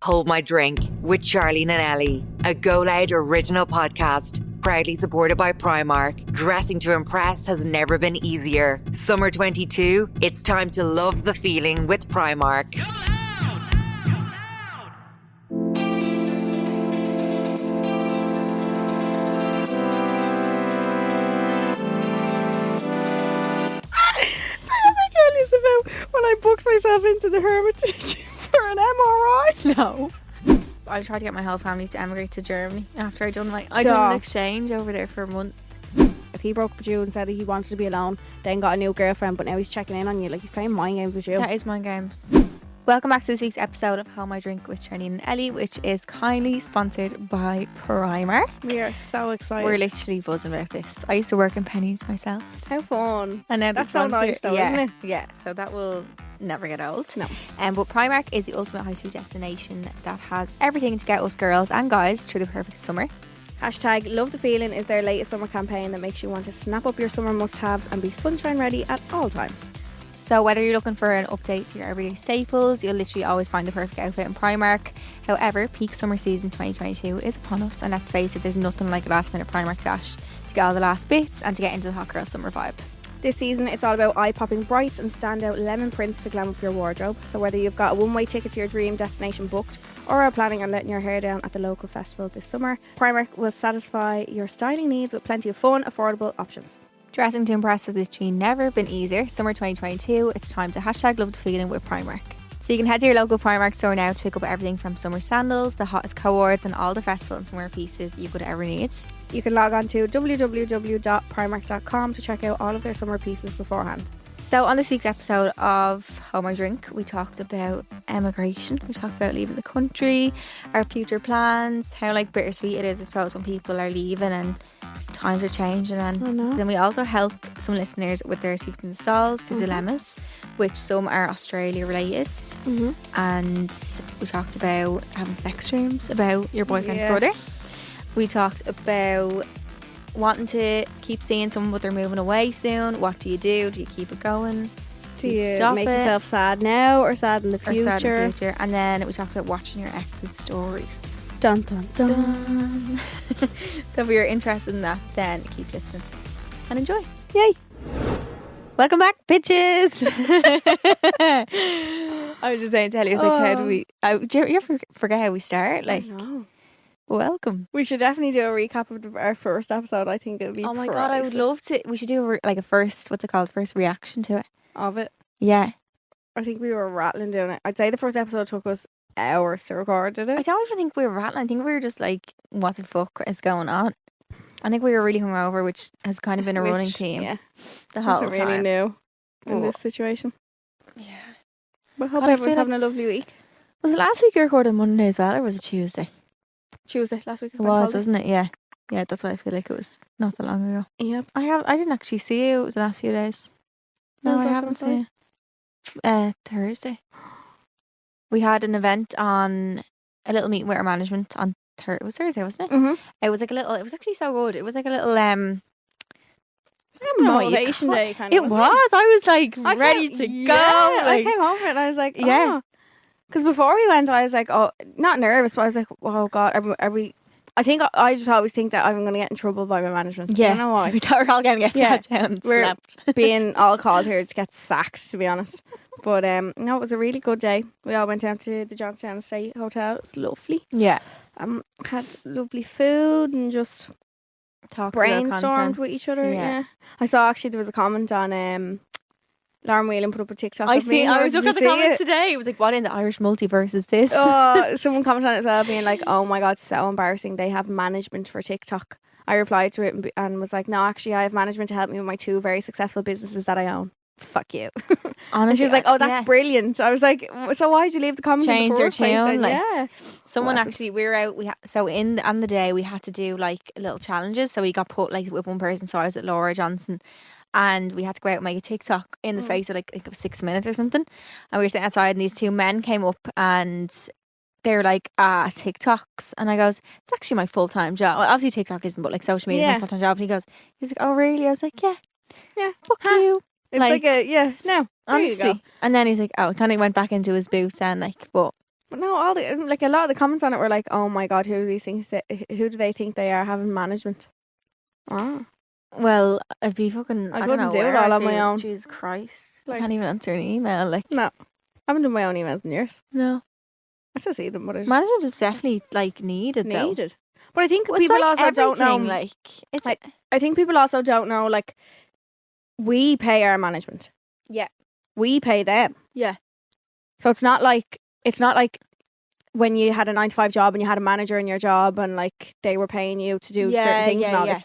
Hold My Drink with Charlene and Ellie, a GoLoud original podcast, proudly supported by Primark. Dressing to impress has never been easier. Summer 22, it's time to love the feeling with Primark. About when I booked myself into the Hermitage for an MRI. No. I tried to get my whole family to emigrate to Germany after I done an exchange over there for a month. If he broke up with you and said he wanted to be alone, then got a new girlfriend, but now he's checking in on you, like he's playing mind games with you. That is mind games. Welcome back to this week's episode of Hold My Drink with Charlene and Ellie, which is kindly sponsored by Primark. We are so excited. We're literally buzzing about this. I used to work in Pennies myself. How fun. And now that's so nice though, isn't it? Yeah, so that will never get old. No. But Primark is the ultimate high street destination that has everything to get us girls and guys through the perfect summer. Hashtag Love the Feeling is their latest summer campaign that makes you want to snap up your summer must-haves and be sunshine ready at all times. So whether you're looking for an update to your everyday staples, you'll literally always find the perfect outfit in Primark. However, peak summer season 2022 is upon us, and let's face it, there's nothing like a last minute Primark dash to get all the last bits and to get into the hot girl summer vibe. This season, it's all about eye-popping brights and standout lemon prints to glam up your wardrobe. So whether you've got a one-way ticket to your dream destination booked or are planning on letting your hair down at the local festival this summer, Primark will satisfy your styling needs with plenty of fun, affordable options. Dressing to impress has literally never been easier. Summer 2022, it's time to hashtag love the feeling with Primark. So you can head to your local Primark store now to pick up everything from summer sandals, the hottest cohorts and all the festival and summer pieces you could ever need. You can log on to www.primark.com to check out all of their summer pieces beforehand. So on this week's episode of Hold My Drink, we talked about emigration. We talked about leaving the country, our future plans, how bittersweet it is, I suppose, when people are leaving and times are changing. And then we also helped some listeners with their sleeping stalls, their dilemmas, which some are Australia related. And we talked about having sex dreams, about your boyfriend's brother. We talked about wanting to keep seeing someone but they're moving away soon. What do? Do you keep it going? Do you make yourself sad now or sad in the future? And then we talked about watching your ex's stories. Dun dun dun. So if you're interested in that, then keep listening and enjoy. Yay. Welcome back, bitches. I was just saying to Ellie, how do we... do you ever forget how we start? I know. Welcome. We should definitely do a recap of our first episode. I think it would be my God, I would love to. We should do a first, what's it called? First reaction to it. Of it? Yeah. I think we were rattling doing it. I'd say the first episode took us hours to record, did it? I don't even think we were rattling. I think we were just what the fuck is going on? I think we were really hungover, which has kind of been a running theme. Yeah. The whole time. Really new in this situation. Yeah. But I hope everyone's having a lovely week. Was it last week you recorded Monday as well, or was it Tuesday? Tuesday last week. It was, wasn't it? Yeah. Yeah, that's why I feel like it was not that long ago. Yep. I didn't actually see you the last few days. No, I haven't seen you. Thursday. We had an event on a little meeting with our management on it was Thursday, wasn't it? Mm-hmm. It was it was actually so good. It was a little motivation day kind of. It was. I was ready to go. I came over and I was like, yeah. Because before we went, I was like, oh, not nervous, but I was like, oh God, are we? I think I just always think that I'm going to get in trouble by my management. Yeah. I don't know why. We thought we were all going to get sat down. We're being all called here to get sacked, to be honest. But no, it was a really good day. We all went down to the Johnstown Estate Hotel. It was lovely. Yeah. Had lovely food and just brainstormed with each other. Yeah. I saw actually there was a comment on Lauren Whelan put up a TikTok. I was looking at the comments today. It was like, what in the Irish multiverse is this? Someone commented on it as well, being like, oh my God, so embarrassing. They have management for TikTok. I replied to it and was like, no, actually, I have management to help me with my 2 very successful businesses that I own. Fuck you. Honestly, and she was like, oh, that's brilliant. I was like, so why'd you leave the comment change in the first place then? Yeah. Someone actually, we were out, on the day we had to do little challenges. So we got put with one person. So I was at Laura Johnson and we had to go out and make a TikTok in the space of I think it was 6 minutes or something. And we were sitting outside and these 2 men came up and they were like, TikToks. And I goes, it's actually my full-time job. Well, obviously TikTok isn't, but social media is my full-time job. And he's like, oh really? I was like, yeah, fuck you. It's no, honestly. And then he's like, oh, kind of went back into his boots and but But no, all the like a lot of the comments on it were like, "Oh my god, who do these things? Who do they think they are having management?" Oh, Well, I'd be fucking. I I don't couldn't know do it where all I'd on be my with- own. Jesus Christ! I Like- can't even answer an email. Like, no, I haven't done my own emails in years. no. I still see them, but it's Management is definitely like needed though. needed. But I think Well, it's people like also don't know. everything, like it's Like, I think people also don't know. Like, we pay our management. Yeah. We pay them. Yeah. So it's not like when you had a 9 to 5 job and you had a manager in your job and like they were paying you to do Yeah, certain things yeah, and all. yeah.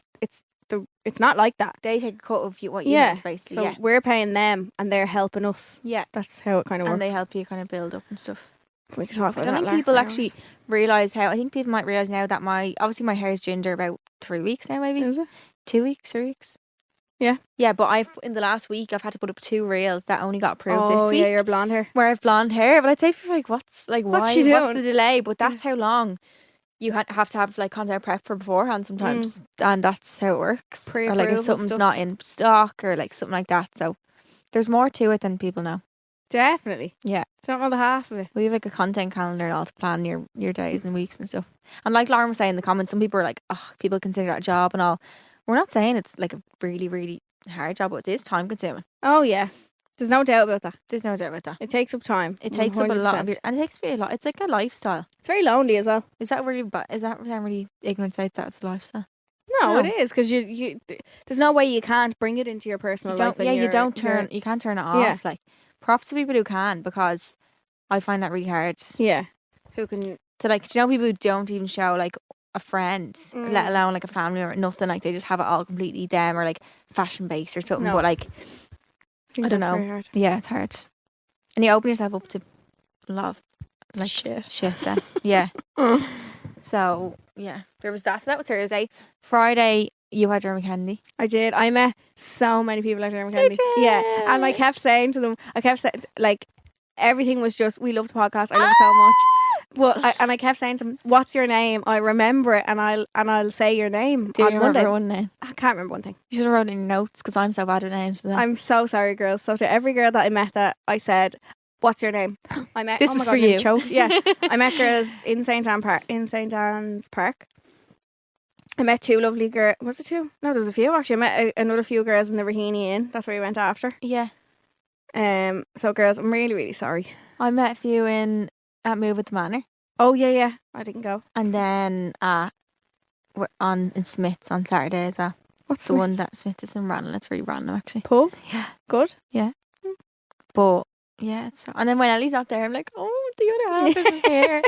It's not like that. they take a cut of you what you Yeah. make, basically. So Yeah. we're paying them and they're helping us. Yeah. That's how it kind of works. And they help you kind of build up and stuff. We could talk I about don't that think later people for actually hours. realise how. I think people might realise now that obviously my hair is ginger about 3 weeks now, maybe Is it? 2 weeks, 3 weeks. Yeah. Yeah, but in the last week I've had to put up 2 reels that only got approved this Oh week. yeah, your blonde hair. Where I've blonde hair, but I'd say people are like, what's What's why? she What's doing? the delay? But that's how long you have to have like content prep for beforehand sometimes, and that's how it works. Or like if Pre-approval something's stuff. not in stock or like something like that. So there's more to it than people know. Definitely. Yeah. Don't know the half of it. We have like a content calendar and all to plan your days and weeks and stuff. And like Lauren was saying in the comments, some people are like, oh, people consider that a job and all. We're not saying it's like a really, really hard job, but it is time consuming. Oh yeah. There's no doubt about that. There's no doubt about that. It takes up time. It takes up a lot of 100%. your, and it takes me a lot. It's like a lifestyle. It's very lonely as well. Is that really ignorant to say that's a lifestyle? No, No. it is because you. There's no way you can't bring it into your personal life. and You don't you're- you can't turn it off. Yeah. Like, props to people who can, because I find that really hard. Yeah. Who can? So like, do you know people who don't even show like a friend, let Mm. alone like a family or nothing? Like they just have it all completely them or like fashion based or something. No. But like, think I don't that's know. very hard. yeah, it's hard. And you open yourself up to a lot of like Shit. then. Yeah. So yeah, there was that. So that was Thursday. Friday, you had Jeremy Kennedy. I did. I met so many people at Dermot Kennedy. you? Yeah, and I kept saying to them, like, everything was just, we love the podcast. I love it so much. Well, I kept saying to them, "What's your name? I remember it, and I'll say your name Do on you Monday." remember one name? I can't remember one thing. You should have wrote it in your notes because I'm so bad with names. I'm so sorry, girls. So to every girl that I met, that I said, "What's your name?" I met. This oh my is God, for I nearly you. Choked. Yeah, I met girls in St. Anne's Park. I met 2 lovely girls. Was it 2? No, there was a few actually. I met another few girls in the Raheny Inn. That's where we went after. Yeah. So girls, I'm really, really sorry. I met a few at Move at the Manor. Oh yeah. I didn't go. And then we're in Smith's on Saturday as well. What's The one that Smith is in Ranelagh. It's really random actually. pub? Yeah. Good. But yeah, and then when Ellie's not there, I'm like, oh, the other half isn't here.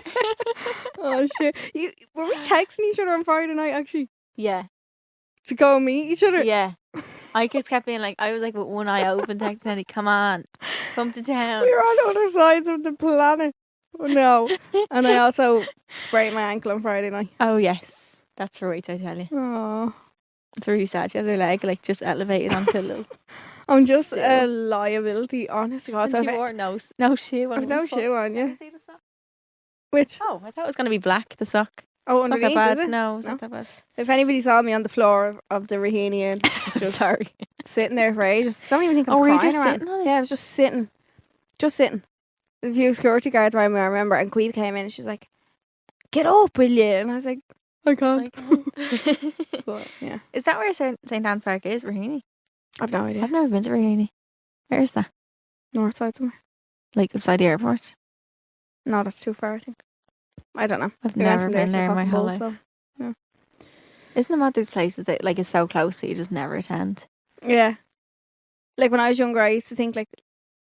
Oh shit! Were we texting each other on Friday night actually Yeah. to go and meet each other? Yeah. I just kept being like, I was like with one eye open texting Ellie, come on, come to town. We were on other sides of the planet. Oh, no. And I also sprained my ankle on Friday night. Oh yes, that's for wait, I tell you. Oh, It's really sad. She has her leg like just elevated onto a little. I'm just Still. a liability, honest to God. And So she if wore no shoe. I've no shoe on, yeah. Can you see the sock? Which? Oh, I thought it was gonna be black. The sock. Oh, It's not underneath, that bad. is it? No, it's No. not that bad. If anybody saw me on the floor of the Raheny Inn, I'm just sorry. sitting there for ages. Don't even think I was Oh, were you crying just or sitting anything. on it? Yeah, I was just sitting. Just sitting. A few security guards around me, I remember, and Queeve came in and she's like, "Get up, will you?" And I was like, "I can't." But, yeah. Is that where St. Anne's Park is, Raheny? I've no idea. I've never been to Raheny. Where is that? North side somewhere. Like beside the airport? No, that's too far, I think. I don't know. I've We went never from there been to there in my Cock whole and life. Bull, so- Isn't it mad these places that like is so close that you just never attend? Yeah. Like when I was younger, I used to think like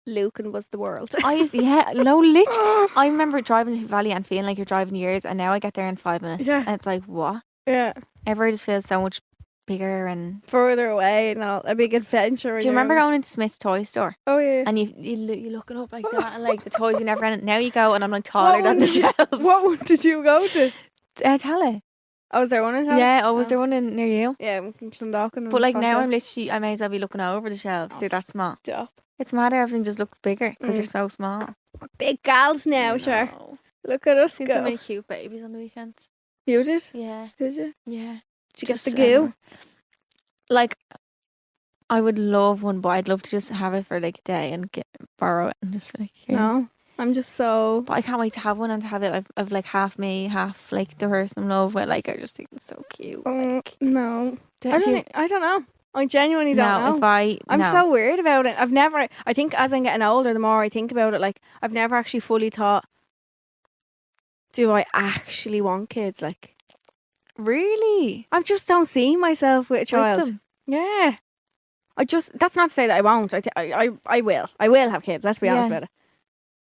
Lucan was the world. I used literally. I remember driving to Valley and feeling like you're driving years, and now I get there in 5 minutes. Yeah. And it's like, what? Yeah. Everywhere just feels so much bigger. And Further away and all. A big adventure. when do you you're remember young. going into Smith's toy store? Oh, yeah. And you're looking up like that, and like the toys you never ended. Now you go, and I'm like taller than the shelves. What one did you go to? Tally. Oh, was there one in town? Yeah. Oh, was Oh. there one near you? Yeah, in Clondalkin. But like now, I may as well be looking over the shelves. Oh, They're that small. Stop. It's mad how everything just looks bigger because Mm. you're so small. Big gals now, sure. No. Look at us Seen go. so many cute babies on the weekend. You did? Yeah. Did you? Yeah. Did you get Just the goo? everywhere. Like, I would love one, but I'd love to just have it for like a day and borrow it and just be like, here. No. I'm just so... But I can't wait to have one and to have it of like half me, half like the person I'm in love with. Like I just think it's so cute. Like, no. don't you- I don't know. I genuinely don't know. I'm so weird about it. I think as I'm getting older, the more I think about it, like, I've never actually fully thought, do I actually want kids? Like, really, I just don't see myself with a child. with them. Yeah. That's not to say that I won't. I will. I will have kids, let's be honest Yeah. about it.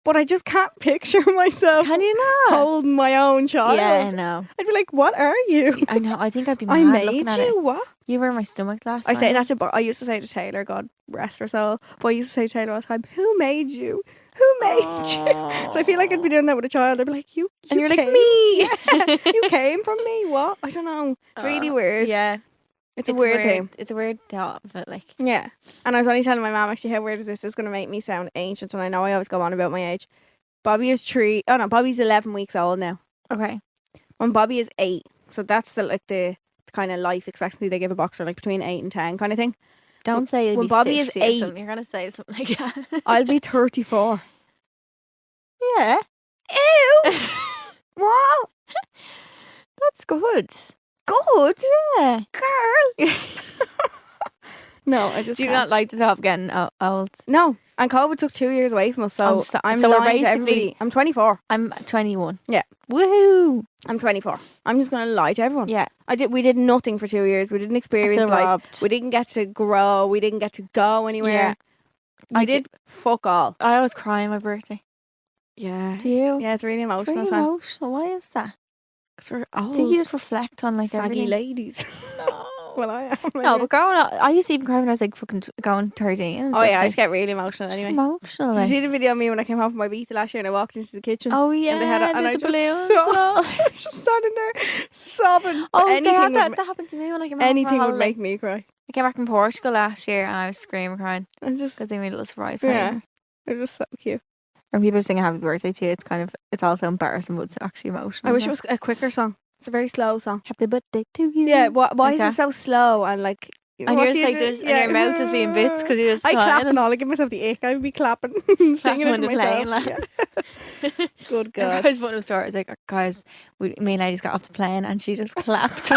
But I just can't picture myself Can you not? holding my own child. Yeah, no. I'd be like, what are you? I know. I think I'd be mad I made looking at it. you, what? You were in my stomach last I time. say that I used to say to Taylor, God rest her soul, but I used to say to Taylor all the time, who made you? Who made you? So I feel like I'd be doing that with a child. I'd be like, you And you're like, came. me. Yeah, you came from me. What? I don't know. It's really weird. Yeah. It's a weird thing. It's a weird thought, but like, Yeah. And I was only telling my mum, actually, how weird is this? This is going to make me sound ancient, and I know I always go on about my age. Bobby's 11 weeks old now. okay. When Bobby is 8, so that's the kind of life expectancy they give a boxer, like between 8 and 10 kind of thing. Don't say it'll when be Bobby is 50 or 8, something. You're gonna say something like that. I'll be 34. Yeah. Ew! What? That's good. Good? Yeah. Girl! No, I just Do you can't. not like the top getting old? No. And COVID took 2 years away from us, so I'm so we're lying to basically- everybody. I'm 24. I'm 21. Yeah. Woohoo! I'm 24. I'm just going to lie to everyone. Yeah. We did nothing for 2 years. We didn't experience feel life. robbed. We didn't get to grow. We didn't get to go anywhere. Yeah. I did fuck all. I always cry on my birthday. Yeah. Do you? Yeah, it's really It's emotional really time. emotional. Why is that? 'Cause we're old. Do you just reflect on like saggy everything? ladies. No. Well, I am. No, anyway. but growing up, I used to even cry when I was like fucking going 13. And Oh stuff, yeah, I like, just get really emotional just anyway. emotional. Did you Like. see the video of me when I came home from my Ibiza last year and I walked into the kitchen? Oh yeah, and they had and I the just balloons and all. I was just standing there sobbing. Oh, Anything they had would that happened to me when I came home anything for a would holiday. make me cry. I came back from Portugal last year and I was screaming crying And just because they made a little surprise. yeah, party. they're just so cute. When people are singing happy birthday to you, it's also embarrassing, but it's actually emotional. I wish it was a quicker song. It's a very slow song. happy birthday to you. Yeah, why Like is that. it so slow and like? And what you're do just you like do? this, and your mouth just being bits because you're just I clap smiling. and all. I give myself the ick. I would be clapping, singing it when to they're playing, myself. Yeah. Good God. I was one of the stories like, guys, me and ladies got off the plane and she just clapped.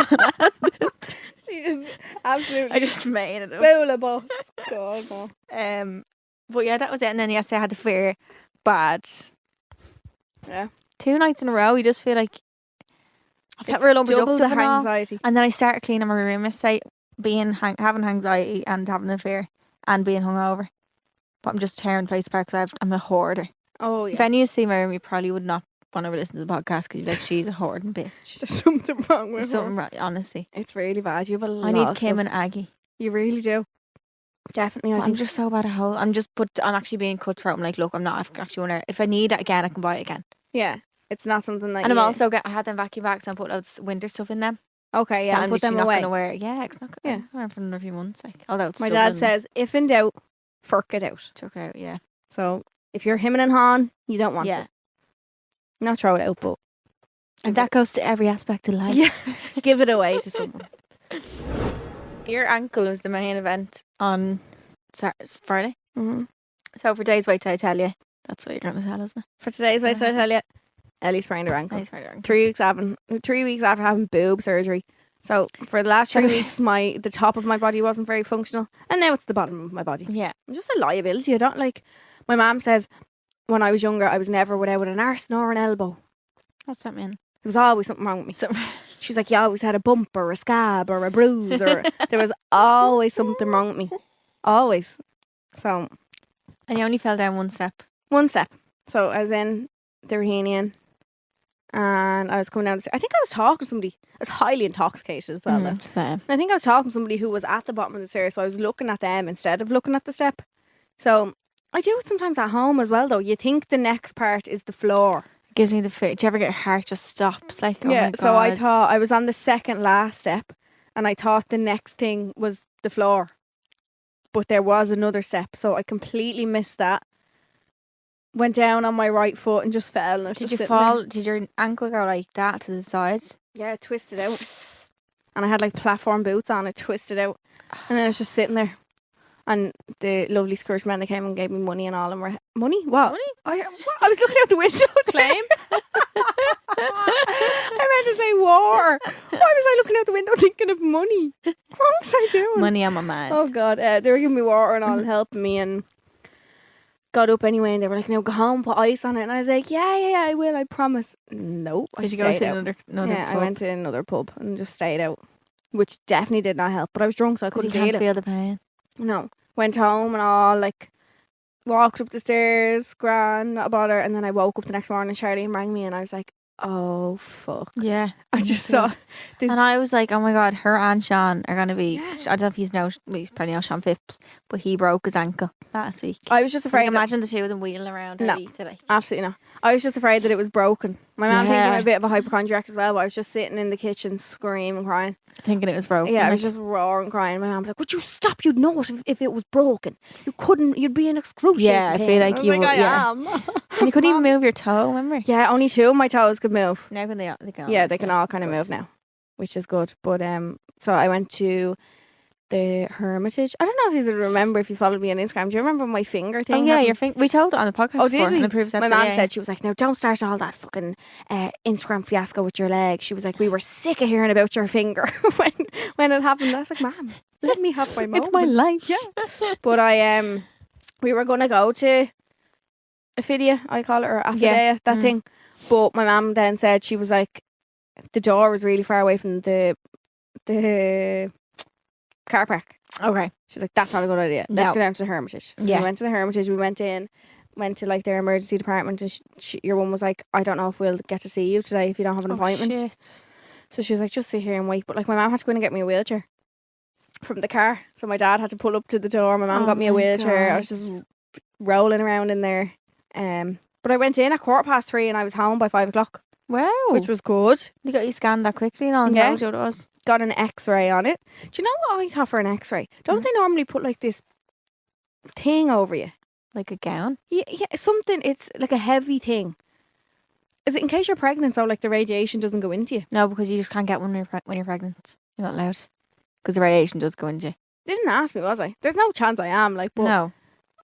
She just absolutely I just made it up. bowlable. God, no. But yeah, that was it. And then yesterday I had the fear bad. Yeah. 2 nights in a row, you just feel like I felt It's real double the unproductive and all. anxiety. And then I started cleaning my room yesterday, having anxiety and having the fear and being hungover. But I'm just tearing place apart because I'm a hoarder. Oh If yeah. any of you see my room, you probably would not want to listen to the podcast because you'd be like, she's a hoarding bitch. There's something wrong with There's something her. wrong, honestly. It's really bad. You have a lot. I need of Kim stuff. and Aggie. You really do. Definitely. I I'm think. just so bad at home. I'm actually being cutthroat. I'm like, look, I'm not actually want to. If I need it again, I can buy it again. Yeah. It's not something that. And I'm you- also I had them vacuum bags and I put loads of winter stuff in them. okay. Yeah. that And I'm put them literally away. not gonna wear. Yeah, it's not. Yeah. Yeah, wear them for another few months. Like, although it's My still dad in- says, if in doubt, fork it out. chuck it out. Yeah, So if you're him and Han, you don't want yeah. it. Not throw it out, but And that goes to every aspect of life. yeah, give it away to someone. Your ankle was the main event on Friday. Mm-hmm. So for days, wait till I tell you. That's what you're going to tell, isn't it? For today's wait, I tell you, Ellie sprained her ankle. Nice, right, 3 weeks after having boob surgery. So for the last 3 weeks, the top of my body wasn't very functional, and now it's the bottom of my body. Yeah. I'm just a liability. I don't like. My mum says when I was younger, I was never without an arse nor an elbow. What's that mean? There was always something wrong with me. So, She's like, you always had a bump or a scab or a bruise, or there was always something wrong with me. Always. So and you only fell down one step. one step. So I was in the Rahenian and I was coming down the stairs. I think I was talking to somebody. I was highly intoxicated as well. though. Same. I think I was talking to somebody who was at the bottom of the stairs, so I was looking at them instead of looking at the step. So I do it sometimes at home as well, though. You think the next part is the floor. Gives me the fear. Do you ever get your heart just stops? Like, oh my God. So I thought I was on the second last step and I thought the next thing was the floor. But there was another step, so I completely missed that. Went down on my right foot and just fell. And I was Did just you sitting there. fall? Did your ankle go like that to the sides? Yeah, it twisted out. And I had like platform boots on, it twisted out. And then I was just sitting there. And the lovely Scottish men that came and gave me money and all, and were money. What? I was looking out the window. Claim. I meant to say war. Why was I looking out the window thinking of money? What was I doing? Money on my mind. Oh God, they were giving me water and all and helping me, and got up anyway, and they were like, "No, go home, put ice on it." And I was like, "Yeah, I will, I promise." Nope. Did you go to another Yeah, pub? I went to another pub and just stayed out, which definitely did not help. But I was drunk, so I couldn't you can't feel it. feel the pain. No, went home and all, like walked up the stairs, grand, not a bother, and then I woke up the next morning. Charlene rang me, and I was like, "Oh fuck!" Yeah. I just saw this. And I was like, oh my God, her and Sean are going to be, I don't know if he's probably know Sean Phipps, but he broke his ankle last week. I was just Afraid afraid. imagine the two of them wheeling around No. today. Absolutely not. I was just afraid that it was broken. My mum thinks I'm Yeah. a bit of a hypochondriac as well, but I was just sitting in the kitchen screaming, crying. Thinking it was broken. Yeah, I was just roaring, crying. My mum was like, "Would you stop? You'd know it if it was broken. You couldn't. You'd be in excruciating Yeah, I pain." feel like was you like, would- I yeah. am. And you couldn't even move your toe, remember? Yeah, only two of my toes could move. Now can they can Yeah, they can all kind of move now, which is good. But so I went to the Hermitage. I don't know if you remember, if you followed me on Instagram. Do you remember my finger thing? Oh yeah, happened? your finger. We told it on the podcast Oh, before. did we? In the previous My episode, mum yeah, said, she was like, "No, don't start all that fucking Instagram fiasco with your leg." She was like, "We were sick of hearing about your finger when it happened." I was like, "Ma'am, let me have my moment." It's my life. Yeah. But we were gonna go to Aphidia, I call it, or Affidea, that thing. But my mum then said, she was like, the door was really far away from the car park. Okay. She's like, "That's not a good idea. Let's No. go down to the Hermitage." So Yeah. we went to the Hermitage. We went to like their emergency department, and your one was like, "I don't know if we'll get to see you today if you don't have an appointment." Shit. So she was like, "Just sit here and wait." But like, my mum had to go in and get me a wheelchair from the car. So my dad had to pull up to the door. My mum Oh got me a my wheelchair. I was God. just rolling around in there. But I went in at 3:15 and I was home by 5:00, Wow. which was good. You got you scanned that quickly and all and Yeah. told you what it was. Got an X-ray on it. Do you know what I thought for an X-ray? Don't they normally put like this thing over you? Like a gown. Yeah, something. It's like a heavy thing. Is it in case you're pregnant, so like the radiation doesn't go into you? No, because you just can't get one when you're pregnant. You're not allowed. Because the radiation does go into you. They didn't ask me, was I? There's no chance I am. Like, but No.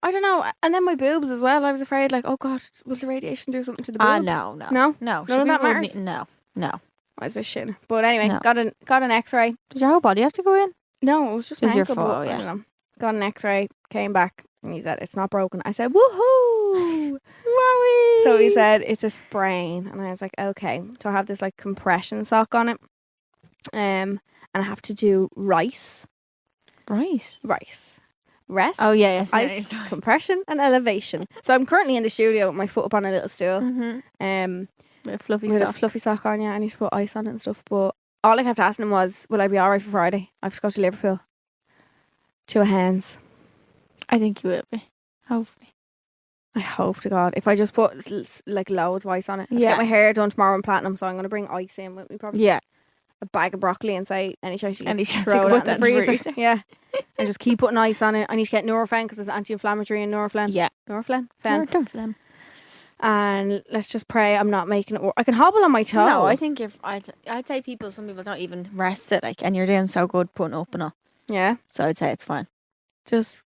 I don't know. And then my boobs as well. I was afraid, like, oh God, will the radiation do something to the boobs? No. No? No. None of Should that we matters? wouldn't- No. No. I was a bit shitting. But anyway, No. got an X-ray. Did your whole body have to go in? No, it was just It my was your ankle, fault, but I yeah. don't know. Got an X-ray, came back, and he said, "It's not broken." I said, "Woohoo!" Wowie. So he said, "It's a sprain." And I was like, "Okay." So I have this like compression sock on it. And I have to do rice. Right. Rest. Oh, yeah, yes. Ice, compression and elevation. So I'm currently in the studio with my foot up on a little stool. Mm-hmm. With a fluffy With a stuff. fluffy sock on, yeah. I need to put ice on it and stuff. But all I kept asking him was, will I be alright for Friday? I have to go to Liverpool. To a hands. I think you will be. Hopefully. I hope to God. If I just put like loads of ice on it. I have to Yeah. get my hair done tomorrow in platinum, so I'm going to bring ice in with me probably. Yeah. A bag of broccoli and say, any chance you can Any chance throw you it can out put in the that in the freezer. freezer. Yeah. And just keep putting ice on it. I need to get Nurofen because it's anti-inflammatory in Nurofen. Yeah. Nurofen? Fen. Don't phlegm. And let's just pray I'm not making it work. I can hobble on my toe. No, I think I'd say some people don't even rest it, like, and you're doing so good putting up and all. Yeah. So I'd say it's fine. Just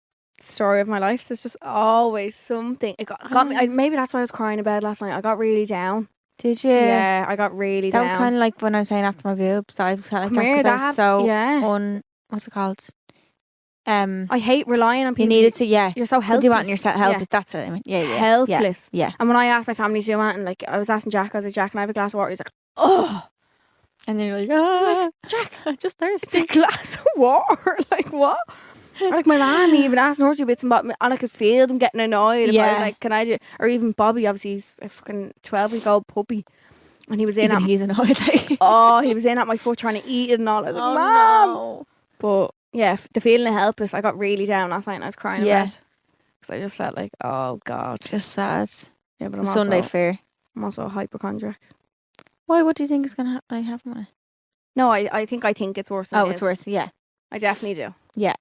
story of my life. There's just always something. It got me. Maybe that's why I was crying in bed last night. I got really down. Did you? Yeah, I got really That down. was kind of like when I was saying after my boobs. I felt like Come here, that because I was so yeah. what's it called? I hate relying on You people. needed to, yeah. You're so You helpless. do want yourself help. Yeah. That's it. I mean, yeah. Helpless. Yeah. And when I asked my family to do it, and like I was asking Jack, I was like, "Jack, can I have a glass of water?" He's like, "Oh, And then you're like, ah, Jack, I'm just it's thirsty. a glass of water." Like what? Or like my mum even asked her to bits and bobs, and I could feel them getting annoyed if I was Yeah. like, "Can I do?" Or even Bobby, obviously he's a fucking 12-week-old puppy, and he was in Even at he's annoyed. Like, he was in at my foot trying to eat it and all. I was like, oh "Mum!" no. But yeah, the feeling of helpless. I got really down last night and I was crying Yeah. in bed because I just felt like, oh God. Just sad. Yeah, but I'm Sunday also, fair. I'm also a hypochondriac. Why? What do you think is gonna happen? No, I think it's worse than Oh, it it's is. worse. Yeah. I definitely do. Yeah.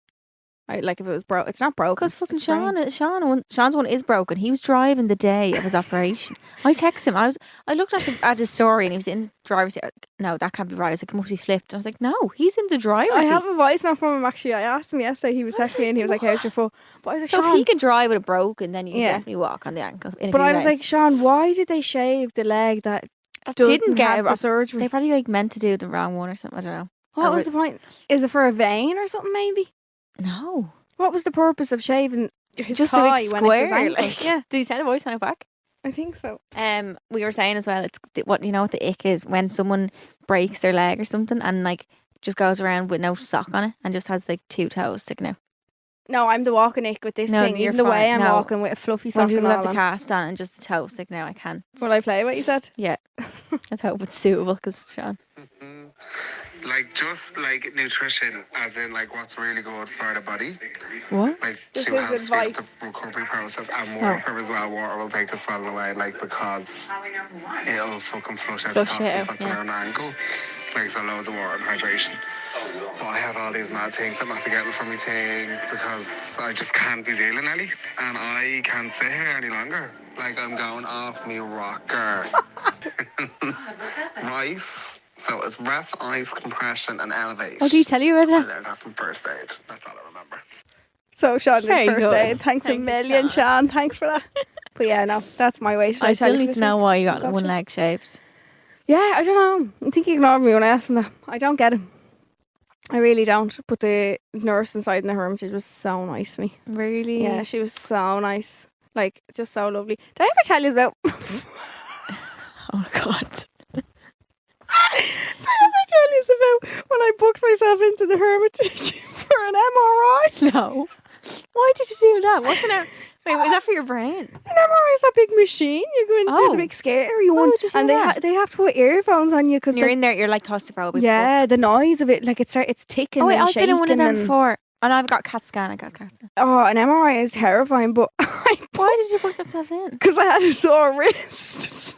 Like if it was broke, it's not broken. Because it's fucking just sprained. Sean's one is broken. He was driving the day of his operation. I texted him. I looked at his story and he was in the driver's seat. No, that can't be right. I was like, it must be flipped. I was like, no, he's in the driver's I seat. have a voice note from him actually. I asked him yesterday. He was texting me and he was like, "How's your foot?" But I was like, So "Sean." if he can drive with it broken, then you can Yeah. definitely walk on the ankle. In a But few I was days. like, "Sean, why did they shave the leg that didn't get have the surgery?" They probably like meant to do the wrong one or something. I don't know. What was the point? Is it for a vein or something? Maybe. No, What was the purpose of shaving his just a thigh big when square. it's his ankle? Like, Yeah, did he send a voice note back? I think so. We were saying as well, it's what what the ick is when someone breaks their leg or something and like just goes around with no sock on it and just has like 2 toes sticking out. No, I'm the walking ick with this No, thing. you're Even the way fine. I'm No. walking with a fluffy When sock and people all have the on. cast on and just the toe sticking out, I can't. Will I play what you said? Yeah, let's hope it's suitable because Sean. Like just like nutrition, as in like what's really good for the body. What? Like This to is help speed up advice. the recovery process and water as well. Water will take the swelling away, like because it'll fucking flush out the Flush it toxins out, that's yeah. around the ankle. Like so loads of water and hydration. But I have all these mad things I'm after getting from me thing because I just can't be dealing, Ellie. And I can't sit here any longer. Like I'm going off me rocker. Rice. So it's rest, ice, compression and elevate. What did he tell you about I that? learned that from first aid. That's all I remember. So Sean Very did first good. aid. Thanks Thank a you, million, Sean. Sean. Thanks for that. But yeah, no, that's my way. Should I tell still you need this to know week? why you got Gotcha. one leg shaped. Yeah, I don't know. I think he ignored me when I asked him that. I don't get him. I really don't. But the nurse inside in the Hermitage was so nice to me. Really? Yeah, she was so nice. Like, just so lovely. Did I ever tell you about... Oh God. Did I ever tell you about when I booked myself into the Hermitage for an MRI? No. Why did you do that? What's an hour? Wait, was that for your brain? An MRI is that big machine. You go into Oh. the big scary Why one. would you do And that? they have to put earphones on you because You're in there, you're like claustrophobic. yeah, the noise of it, like it's ticking Oh wait, and I've been in one of them shaking and- before. And I've got CAT scan. I got CAT scan. Oh, an MRI is terrifying, but Why did you put yourself in? because I had a sore wrist.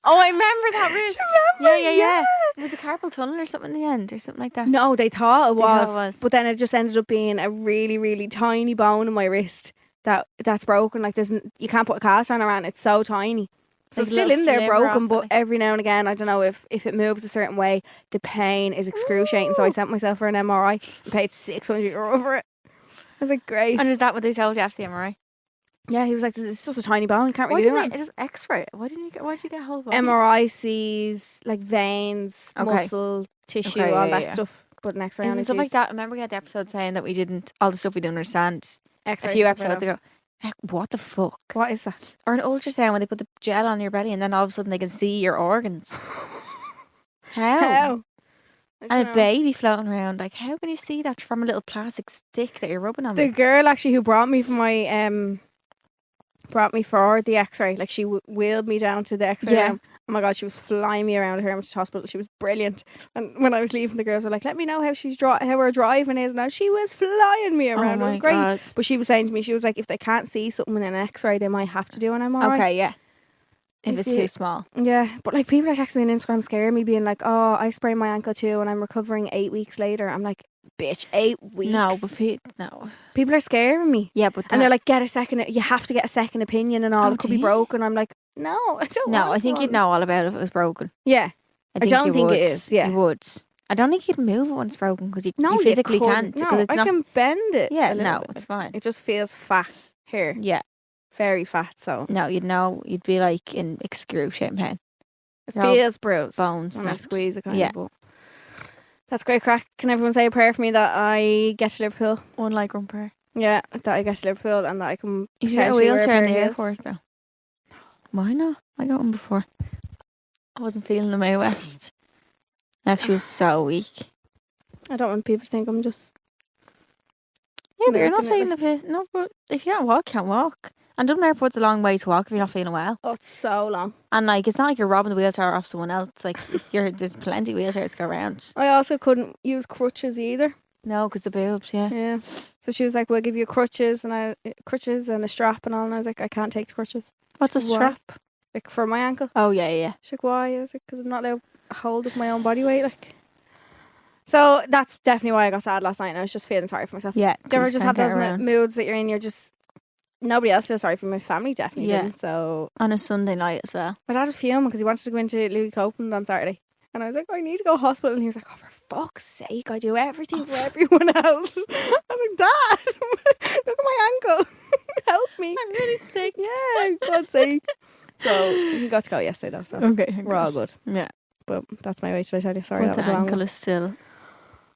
Oh, I remember that. Really? Remember? Yeah. It was a carpal tunnel or something in the end, or something like that. No, they thought it They thought was, it was. but then it just ended up being a really, really tiny bone in my wrist that's broken. Like you can't put a cast on around. It's so tiny. So Like it's a still little in there sliver broken, off but it, like- every now and again, I don't know if it moves a certain way, the pain is excruciating. So I sent myself for an MRI and paid €600 for it. I was like, great. And is that what they told you after the MRI? Yeah, he was like, it's just a tiny bone. You can't Why really do didn't it. they just X-ray it? Why did you get a whole body? MRI sees like veins, Okay. muscle, tissue, Okay, all yeah, that yeah. stuff. But an X-ray And only stuff like sees that. Remember we had the episode saying that we didn't all the stuff we didn't understand X-ray a few stuff, I episodes know. ago. What the fuck? What is that? Or an ultrasound when they put the gel on your belly and then all of a sudden they can see your organs. How? How? I And don't a know. baby floating around. Like, how can you see that from a little plastic stick that you're rubbing on The me? girl actually who brought me for my brought me for the X-ray, like she wheeled me down to the X-ray Yeah. room. Oh my god, she was flying me around the Hermitage Hospital. She was brilliant. And when I was leaving, the girls were like, "Let me know how how her driving is." Now she was flying me around. It was great. God. But she was saying to me, she was like, if they can't see something in an X-ray, they might have to do an MRI. Okay, yeah. If If it's you- too small. Yeah, but like people are texting me on Instagram scaring me, being like, "Oh, I sprained my ankle too, and I'm recovering 8 weeks later." I'm like, "Bitch, 8 weeks." No, but no. people are scaring me. Yeah, but And they're like, get a second, you have to get a second opinion and all. Oh, It could be dear. broken. I'm like, no, I don't no, want I think one. you'd know all about it if it was broken. Yeah. I don't you think it would. is, yeah. You would. I don't think you'd move it when it's broken because you, No, you physically couldn't. can't. No, because it's I not, can bend it. Yeah, a little no, bit. it's fine. It just feels fat here. Yeah. Very fat, so. No, you'd be like in excruciating pain. It Your feels bruised bones when I snapped. squeeze it kind Yeah. of. But that's great crack. Can everyone say a prayer for me that I get to Liverpool? One like one prayer. Yeah, that I get to Liverpool and that I can You should get a potentially wear wheelchair in pair the of heels. airport though. Why not? I got one before. I wasn't feeling the May West. I actually was so weak. I don't want people to think I'm just... Yeah, but you're not American, taking the piss. No, but if you can't walk, can't walk. And Dublin Airport's a long way to walk if you're not feeling well. Oh, it's so long. And like, it's not like you're robbing the wheelchair off someone else. Like, there's plenty of wheelchairs to go around. I also couldn't use crutches either. No, because the boobs, yeah. Yeah. So she was like, "We'll give you crutches and a strap and all." And I was like, "I can't take the crutches." What's a Why? strap? Like for my ankle. Oh, yeah, yeah. She's like, "Why?" I was like, "Because I'm not allowed to hold up my own body weight." Like, So that's definitely why I got sad last night and I was just feeling sorry for myself. Yeah. Do you ever 'cause just can't have get those around. moods that you're in, you're just... Nobody else feels sorry for me. My family definitely Yeah. didn't. So On a Sunday night as well. my dad was fuming because he wanted to go into Louis Copeland on Saturday. And I was like, I need to go to hospital. And he was like, oh, for fuck's sake, I do everything for everyone else. I was like, Dad, look at my ankle. Help me. I'm really sick. Yeah, God's sake. So he got to go yesterday though. So Okay. we're all good. Yeah. But that's my way. Should I tell you? Sorry, But that was the a long ankle one. is still.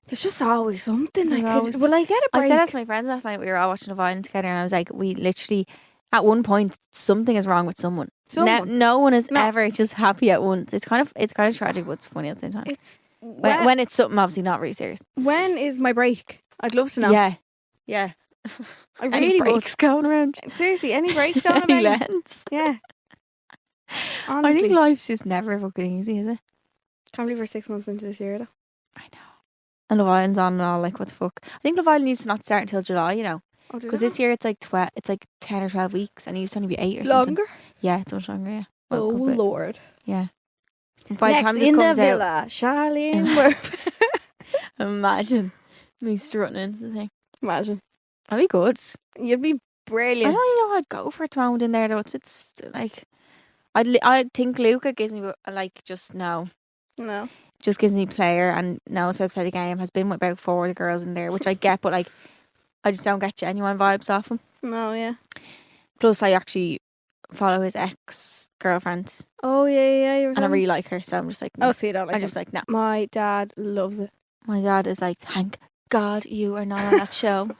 There's just always something. There's always- Will I get a break? I said that to my friends last night. We were all watching Love Island together, and I was like, we literally, at one point, something is wrong with someone. Someone. No one is No. ever just happy at once. It's kind of tragic, but it's funny at the same time. It's When it's something obviously not really serious. when is my break? I'd love to know. Yeah. Yeah. I Any really would. breaks going around? Seriously, any breaks going Any about? lens? Yeah. I Honestly, think life's just never fucking easy, is it? can't believe we're 6 months into this year though. I know. And Love Island's on and all, like, what the fuck? I think Love Island used to not start until July, you know. Oh, Because this year it's like 10 or 12 weeks, and it used to only be 8 or it's something. longer. Yeah, it's much longer, yeah. Well, Oh good bit. Lord. Yeah. By the Next time this in the comes out, villa, Charlene Murphy. imagine me strutting into the thing. Imagine. That'd be good. You'd be I brilliant. don't even know how I'd go for a thrown in there though. It's a bit like I think Luca gives me like just no, No. just gives me player and knows how to play the game. Has been with about 4 girls in there, which I get, but like I just don't get genuine vibes off him. No, yeah. Plus, I actually follow his ex-girlfriend, Oh, yeah. You were and I telling me. really like her. So I'm just like, Oh, no. see, you don't like I'm just him. like, no. My dad loves it. My dad is like, thank God you are not on that show.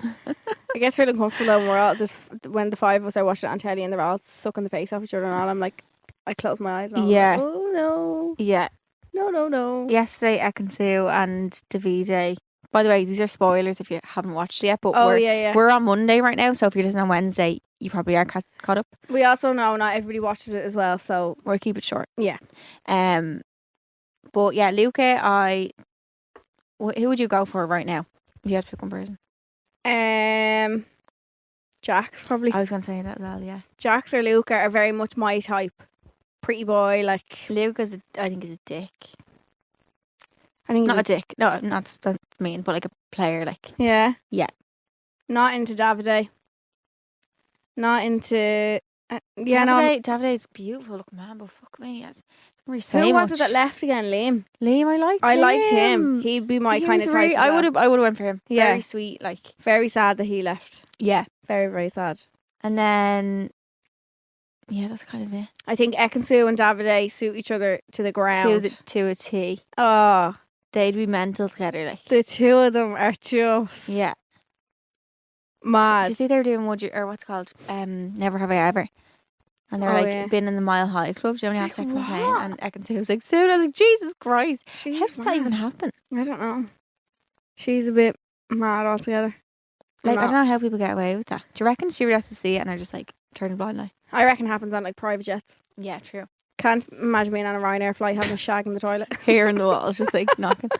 It gets really uncomfortable though when we're all just when the 5 of us are watching it on telly and they're all sucking the face off each other and all. I'm like, I close my eyes. And I'm Yeah. Like, oh no, Yeah. no. Yesterday, Ekansu and Davide. By the way, these are spoilers if you haven't watched it yet. But Oh yeah. we're on Monday right now, so if you're listening on Wednesday, you probably are caught up. We also know not everybody watches it as well, so We'll keep it short. yeah. But yeah, Luca, who would you go for right now? If you had to pick one person. Jax probably. I was gonna say that as well. Yeah, Jax or Luca are very much my type. Pretty boy, like Luca's. I think is a dick. I think. Not a dick. No, not that's mean, but like a player. Like Yeah. Yeah. Not into Davide. Not into. Yeah, no. Davide's beautiful looking man, but fuck me, yes. Who was it that left again? Liam. Liam, I liked him. He'd be my He kind was of type. really- as well. I would have went for him. Yeah. Very sweet, like Very sad that he left. yeah. Very, very sad. And then yeah, that's kind of it. I think Ekansu and Davide suit each other to the ground. To a T. Oh, They'd be mental together, like the two of them are just yeah. Do mad. you see they were doing Would You or what's it called Never Have I Ever, and they're Oh, like yeah. been in the Mile High Club. Do you only have Like, sex on plane? what? And Ekansu was like, soon. I was like, Jesus Christ, She's how does that even mad. happen? I don't know. She's a bit mad altogether. Like I don't know how people get away with that. Do you reckon she would have to see it and are just like turning a blind eye? I reckon it happens on like private jets. Yeah, true. Can't imagine being on a Ryanair flight having a shag in the toilet. Here in the walls, just like knocking.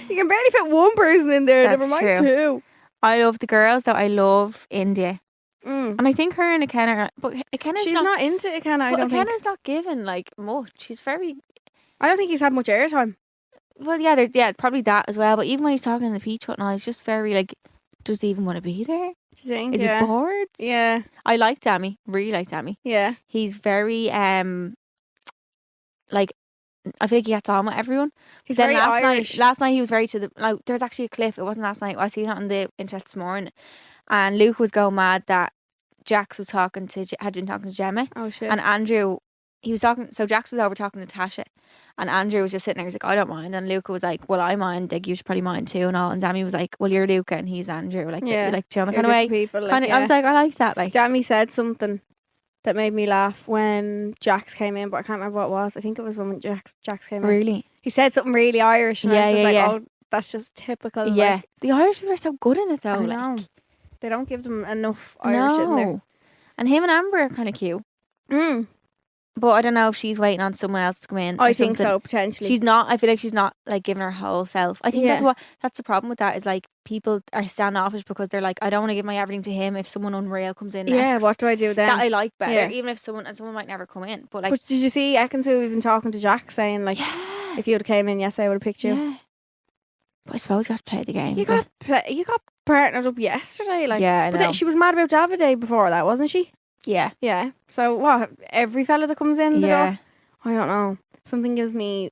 You can barely fit one person in there. That's Never mind true. two. I love the girls though. I love India, Mm. and I think her and Akena are, but Akena's She's not into it, Kenna. I But don't think. Akena's not given like much. She's very I don't think he's had much airtime. well. Yeah, probably that as well. But even when he's talking in the peach hut now, he's just very like, does he even want to be there? Do you think? Is yeah. he bored? Yeah. I like Dammy. Really like Dammy. Yeah. He's very like I feel like he gets on with everyone. He's Then very Irish. last night he was very to the like. There's actually a clip. It wasn't last night. I seen it on the internet this morning, and Luke was going mad that Jax was had been talking to Gemma, Oh shit. and Andrew. He was talking. So Jax was over talking to Tasha, and Andrew was just sitting there. He's like, I don't mind, and Luca was like, well, I mind. Like you should probably mind too, and all. And Dammy was like, well, you're Luca, and he's Andrew. Like, Yeah. like do you know the They're kind of way. different people, like, Kind of, I yeah. was like, I like that. Like, Dammy said something that made me laugh when Jax came in, but I can't remember what it was. I think it was when Jax came in. really, He said something really Irish, and I was Yeah, just yeah, like, yeah. oh, that's just typical. yeah. Like, The Irish people are so good in it though. I like, know. They don't give them enough Irish in there. no. And him and Amber are kind of cute. Mm, But I don't know if she's waiting on someone else to come in. I or think something. so, potentially. She's not. I feel like she's not like giving her whole self. I think Yeah. that's the problem with that is like people are standoffish because they're like, I don't want to give my everything to him if someone unreal comes in. yeah, next. what do I do then? That I like better, Yeah. even if someone might never come in. But like, But did you see Ekansu even talking to Jack saying like, yeah, if you would have came in yesterday, I would have picked you. yeah. But I suppose you have to play the game. You got partnered up yesterday, like. Yeah, I But know. then she was mad about Davide before that, wasn't she? Yeah. Yeah. So what? Every fella that comes in the Yeah. door? I don't know. Something gives me.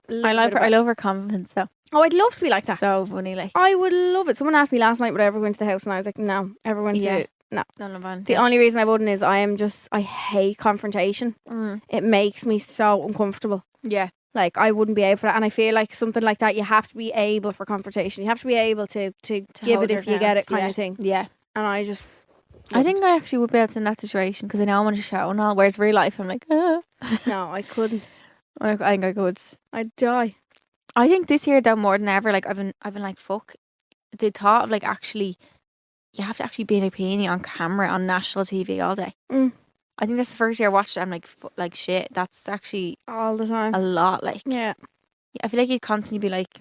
I love her. I love her confidence. So Oh, I'd love to be like that. so funny. Like I would love it. Someone asked me last night would I ever go into the house, and I was like, no. Ever went to? No. none of mine. The only reason I wouldn't is I hate confrontation. It makes me so uncomfortable. Yeah. Like I wouldn't be able for that, and I feel like something like that you have to be able for confrontation. You have to be able to give hold it your if you get it, ground. kind of thing. Yeah. And I just, I think I actually would be able to in that situation because I know I'm on a show and all. Whereas real life, I'm like, no, I couldn't. I think I could. I'd die. I think this year though more than ever, like I've been like fuck. The thought of like actually, you have to actually be an opinion on camera on national TV all day. I think that's the first year I watched it. I'm like shit. That's actually All the time. a lot. Like Yeah. I feel like you'd constantly be like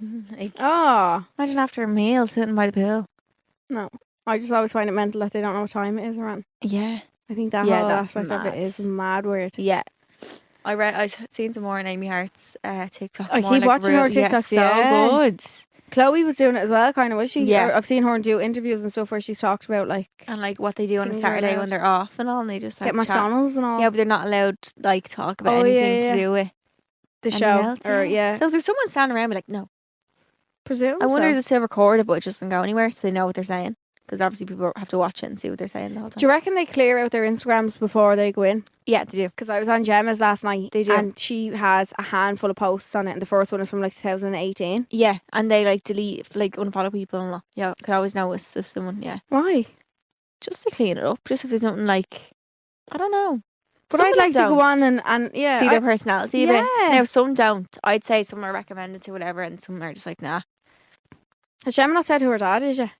Oh imagine after a meal sitting by the pool. no, I just always find it mental that they don't know what time it is around. Yeah. I think that Yeah, whole that's aspect of it mad. is mad weird. Yeah. I've seen some more on Amy Hart's TikTok. I more, keep like, watching her yeah, TikToks, so yeah. good. Chloe was doing it as well, kind of, was she? Yeah. I've seen her do interviews and stuff where she's talked about like And like what they do on a Things you're Saturday allowed. when they're off and all, and they just like get chat. McDonald's and all. Yeah, but they're not allowed like talk about Oh, anything yeah. to do with the anything show else, or yeah. So if there's someone standing around, be like, no. Presume. I wonder so. is it still recorded, but it just doesn't go anywhere, so they know what they're saying. Because obviously people have to watch it and see what they're saying the whole time. Do you reckon they clear out their Instagrams before they go in? Yeah, they do. Because I was on Gemma's last night. They do. And she has a handful of posts on it. And the first one is from like 2018. Yeah, and they like delete, like unfollow people and all. Yeah, could always notice if someone, Why? just to clean it up. Just if there's nothing like, I don't know. But Some I'd of them like to go don't. on and yeah. See their personality a bit. Yeah. Now some don't. I'd say some are recommended to whatever, and some are just like nah. Has Gemma not said who her dad is yet?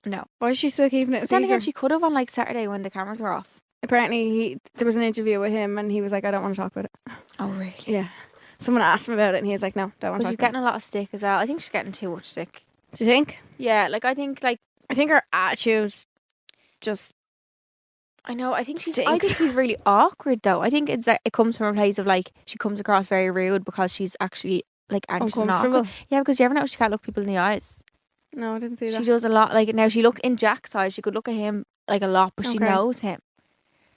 No. Why is she still keeping it a But then again, secret? she could have on like Saturday when the cameras were off. Apparently there was an interview with him and he was like, I don't want to talk about it. Oh really? Yeah. Someone asked him about it and he was like, no, don't want But to she's talk about getting a lot of stick as well. I think she's getting too much stick. it. Do you think? Yeah, like I think her attitude just I know. I think Stinks. she's really awkward though. I think it's it comes from a place of like she comes across very rude because she's actually like anxious and awkward. uncomfortable. Yeah, because you ever notice she can't look people in the eyes. No, I didn't see that. She does a lot. Like now, she looked in Jack's eyes. She could look at him like a lot, but she Okay. knows him.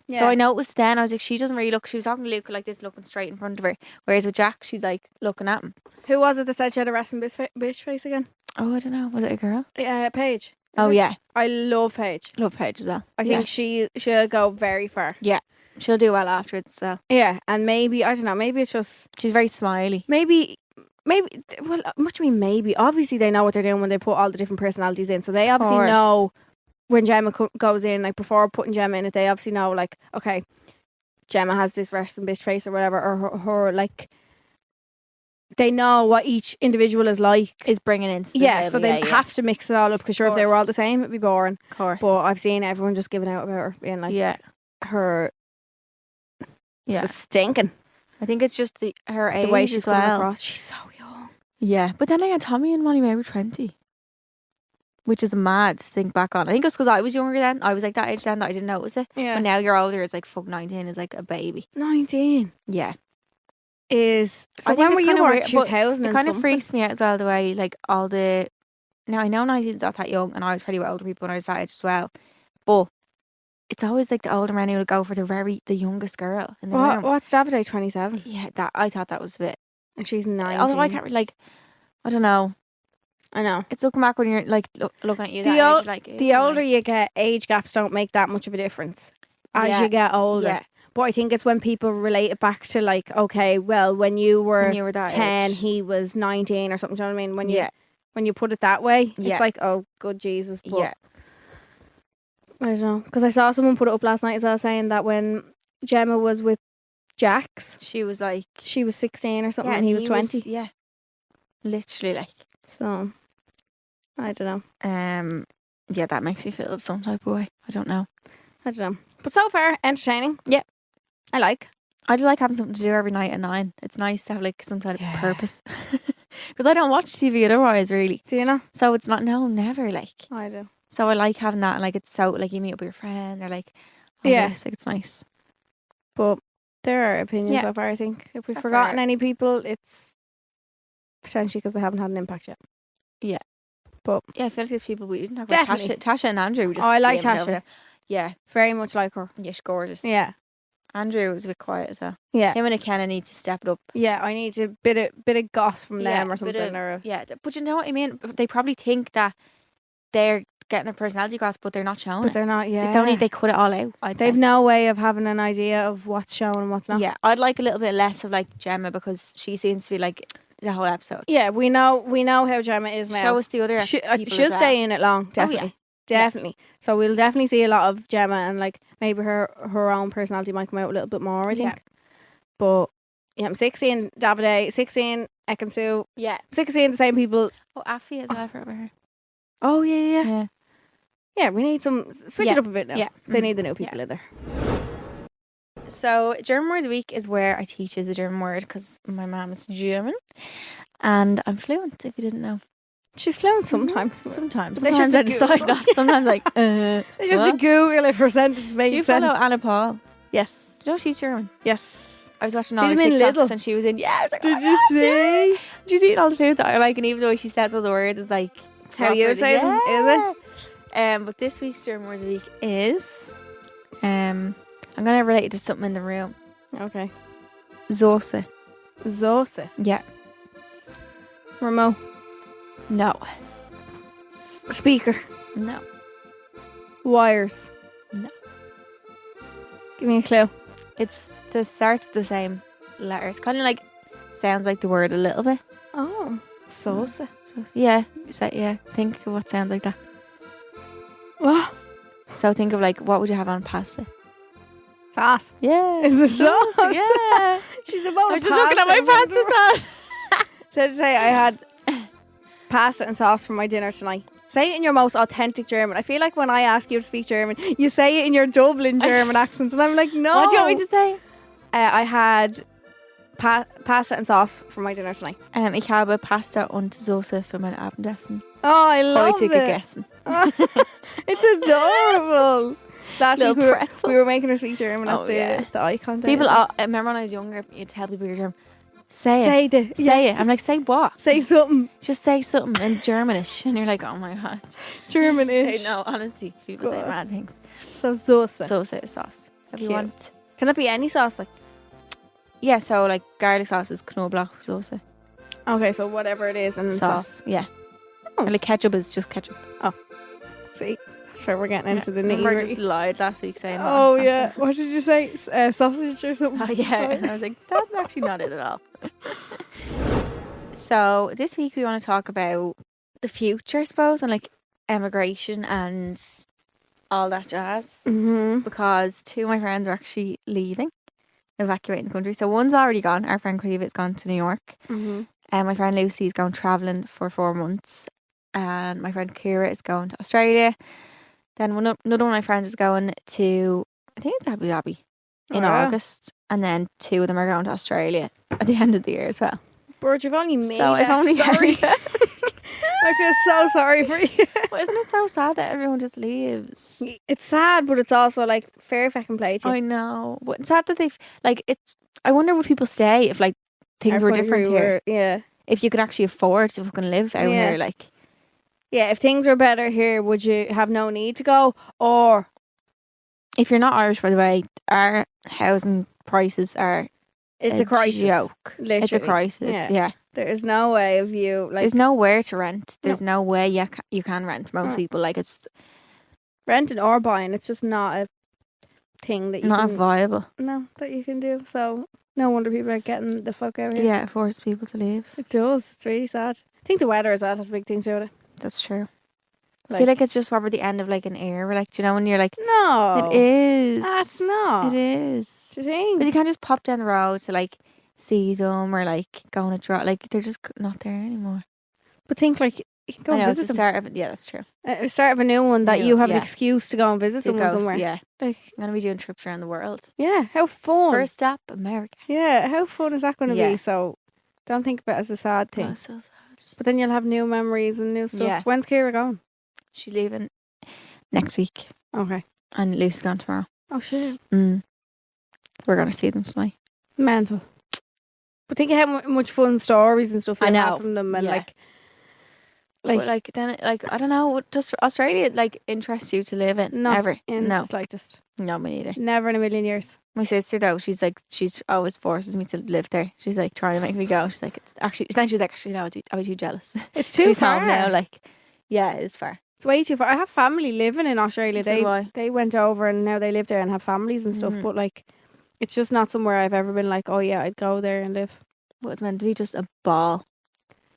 Yeah. So I noticed then. I was like, she doesn't really look. She was talking to Luke like this, looking straight in front of her. Whereas with Jack, she's like looking at him. Who was it that said she had a resting bitch face again? Oh, I don't know. Was it a girl? Paige. Oh yeah, I love Paige. love Paige as well. I think she'll go very far. She'll do well afterwards. So Yeah, and maybe, I don't know, maybe it's just, she's very smiley. maybe, well, what do you mean maybe? Obviously they know what they're doing when they put all the different personalities in. So they obviously Course. know when Gemma goes in, like before putting Gemma in it, they obviously know like, okay, Gemma has this resting bitch face or whatever, or her like, they know what each individual is like. Is bringing in. Yeah, so they have to mix it all up because sure, if they were all Course. the same, it'd be boring. Of course. But I've seen everyone just giving out about her being like, yeah, her, yeah. just stinking. I think it's just her age The way she's as coming well. across. She's so young. Yeah, but then again, Tommy and Molly May were 20. Which is mad to think back on. I think it's because I was younger then. I was like that age then that I didn't notice it. Yeah. But now you're older, it's like fuck 19 is like a baby. 19 Yeah. is. So I think when were it's you kinda born? weird, but 2000 It kind of freaks me out as well the way like all the. Now I know 19's not that young, and I was pretty well older people when I was that age as well. But it's always like the older men who would go for the youngest girl in the room. What's Davide? 27, Yeah, that I thought that was a bit. and she's 19. Although I can't really like. I don't know. I know. It's looking back when you're like looking at you. The That ol- age, like The ew, older like- you get, age gaps don't make that much of a difference as Yeah. you get older. Yeah. But I think it's when people relate it back to like, okay, well, when you were, When you were that 10, age. he was 19 or something. Do you know what I mean? When you Yeah. when you put it that way, Yeah. it's like, oh, good Jesus. But Yeah. I don't know, because I saw someone put it up last night as well, saying that when Gemma was with Jax, She was like. she was 16 or something, Yeah, and he was 20. Yeah. Literally, like. So I don't know. Yeah, that makes you feel some type of way. I don't know. I don't know. But so far, entertaining. Yeah. I like. I just like having something to do every night at 9. It's nice to have like some kind of Yeah. purpose. Because I don't watch TV otherwise, really. Do you know? So it's not, no, never like. I do. So I like having that, and like it's so, like you meet up with your friend, or like, Yeah. this, like it's nice. But there are opinions Yeah. so far, I think. If we've That's forgotten alright. any people, it's potentially because they haven't had an impact yet. Yeah. But yeah, I feel like there's people we didn't talk about. Definitely. Tasha and Andrew. We just I like gave it over Tasha. them. Yeah. very much like her. Yeah, she's gorgeous. Yeah. Andrew was a bit quiet as well. Yeah. Him and McKenna need to step it up. Yeah, I need a bit of goss from them or something. But you know what I mean? They probably think that they're getting a personality across, but they're not showing But it. they're not, yeah. It's only they cut it all out. They've no way of having an idea of what's shown and what's not. Yeah, I'd like a little bit less of like Gemma because she seems to be like the whole episode. Yeah, we know how Gemma is now. Show us the other She'll people stay in it long, definitely. Definitely. So we'll definitely see a lot of Gemma, and like maybe her own personality might come out a little bit more, I think. Yeah. But yeah, I'm 16 Davide, 16 Ekin-Su. Yeah. 16 the same people. Oh, Affy as well for her. Oh yeah. Yeah, we need some switch it up a bit now. Yeah. They need the new people in there. So German word of the week is where I teach you the German word because my mum is German and I'm fluent if you didn't know. She's fluent sometimes. Sometimes It's I just a decide not. Sometimes like It's just a Google if her sentence makes Do you sense. follow Anna Paul? Yes. Do you know she's German? Yes. I was watching She all her was in TikToks Lidl. and she was in. Yeah, I was like, Did oh you my God, see? yeah. Did you see all the food that I like? And even though she says all the words, it's like How you properly- say them, is it? But this week's German word of the week is I'm gonna relate it to something in the room. Okay. Soße. Soße. Yeah. Remote. No. Speaker. No. Wires. No. Give me a clue. It's the start of the same letters. Kind of like sounds like the word a little bit. Oh. Soße. So yeah. Think of what sounds like that. What? So think of like what would you have on pasta? Sauce. Yeah. Is it sauce? Yeah. She's about I was just looking at my pasta sauce. Should I say I had pasta and sauce for my dinner tonight? Say it in your most authentic German. I feel like when I ask you to speak German, you say it in your Dublin German accent, and I'm like, no. What do you want me to say? I had pasta and sauce for my dinner tonight. Ich habe Pasta und Soße für mein Abendessen. Oh, I love Heute it. gegessen. It's adorable. Last Little week pretzel. we were making her speak German Oh, at the icon. People, I remember when I was younger, you'd tell people you're German. Say it. Say it. I'm like, say what? Say something Just say something in Germanish. And you're like, oh my God. Germanish. No, honestly, people say God. mad things. So Soße. Soße is sauce. If you Cute. want. Can that be any sauce? Like, Yeah, so like garlic sauce is Knoblauch Soße. okay, so whatever it is, and sauce. Yeah. Oh. Or like ketchup is just ketchup. See, that's where we're getting into the Remember I nitty-gritty. just lied last week saying that. Oh yeah, what did you say? Sausage or something? Oh, yeah, and I was like, that's actually not it at all. So this week we want to talk about the future, I suppose, and like emigration and all that jazz. Mm-hmm. Because two of my friends are actually leaving, evacuating the country. So one's already gone. Our friend Creva has gone to New York. Mm-hmm. And my friend Lucy's gone travelling for 4 months. And my friend Kira is going to Australia. Then another one of my friends is going to, I think it's Abu Dhabi in Wow. August. And then 2 of them are going to Australia at the end of the year as well. Bird, you've only made So I've that. only Sorry. I feel so sorry for you. Well, isn't it so sad that everyone just leaves? It's sad, but it's also like fair fucking play to you. I know. But it's sad that they've, like, it's, I wonder would people stay if, like, things were different here? Yeah. If you could actually afford to fucking live out Yeah. here, like. Yeah, if things were better here, would you have no need to go? Or If you're not Irish, by the way, our housing prices are it's a crisis. joke. Literally. It's a crisis. Yeah. Yeah. There is no way of you like There's nowhere to rent. There's no way you can rent for most No. people. Like, it's renting or buying. It's just not a thing that you not can viable. no that you can do. So no wonder people are getting the fuck out of here. Yeah, it forces people to leave. It does. It's really sad. I think the weather as well has a big thing to do with it. That's true. I feel like it's just probably the end of like an era. Like, do you know when you're like, No, it is. That's not. It is. Do you think? But you can't just pop down the road to like see them or like go on a draw. Like, they're just not there anymore. But think like you can go I know, visit it's the them. start of it. Yeah, that's true. Start of a new one that New- you have an yeah. excuse to go and visit To someone go, somewhere. Yeah. Like I'm going to be doing trips around the world. yeah, how fun. First stop, America. Yeah, how fun is that going to Yeah. be? So don't think about it as a sad thing. Oh, so sad. But then you'll have new memories and new stuff. Yeah. When's Kira going? She's leaving next week. Okay. And Lucy's gone tomorrow. Oh shit. We're going to see them tonight. Mental. But think of how much fun stories and stuff I you'll know. have from them, and Yeah. like Like then like I don't know. Does Australia like interest you to live in? Not Ever? in No, the slightest. no, me neither. Never in a million years. My sister though, she's always forces me to live there. She's like trying to make me go. She's like it's actually. Then she's like actually no, I'd be too jealous. It's too she's far home now. Like yeah, it's far. It's way too far. I have family living in Australia. So do I. They went over and now they live there and have families and stuff. But like, it's just not somewhere I've ever been like, oh yeah, I'd go there and live. But it's meant to be just a ball.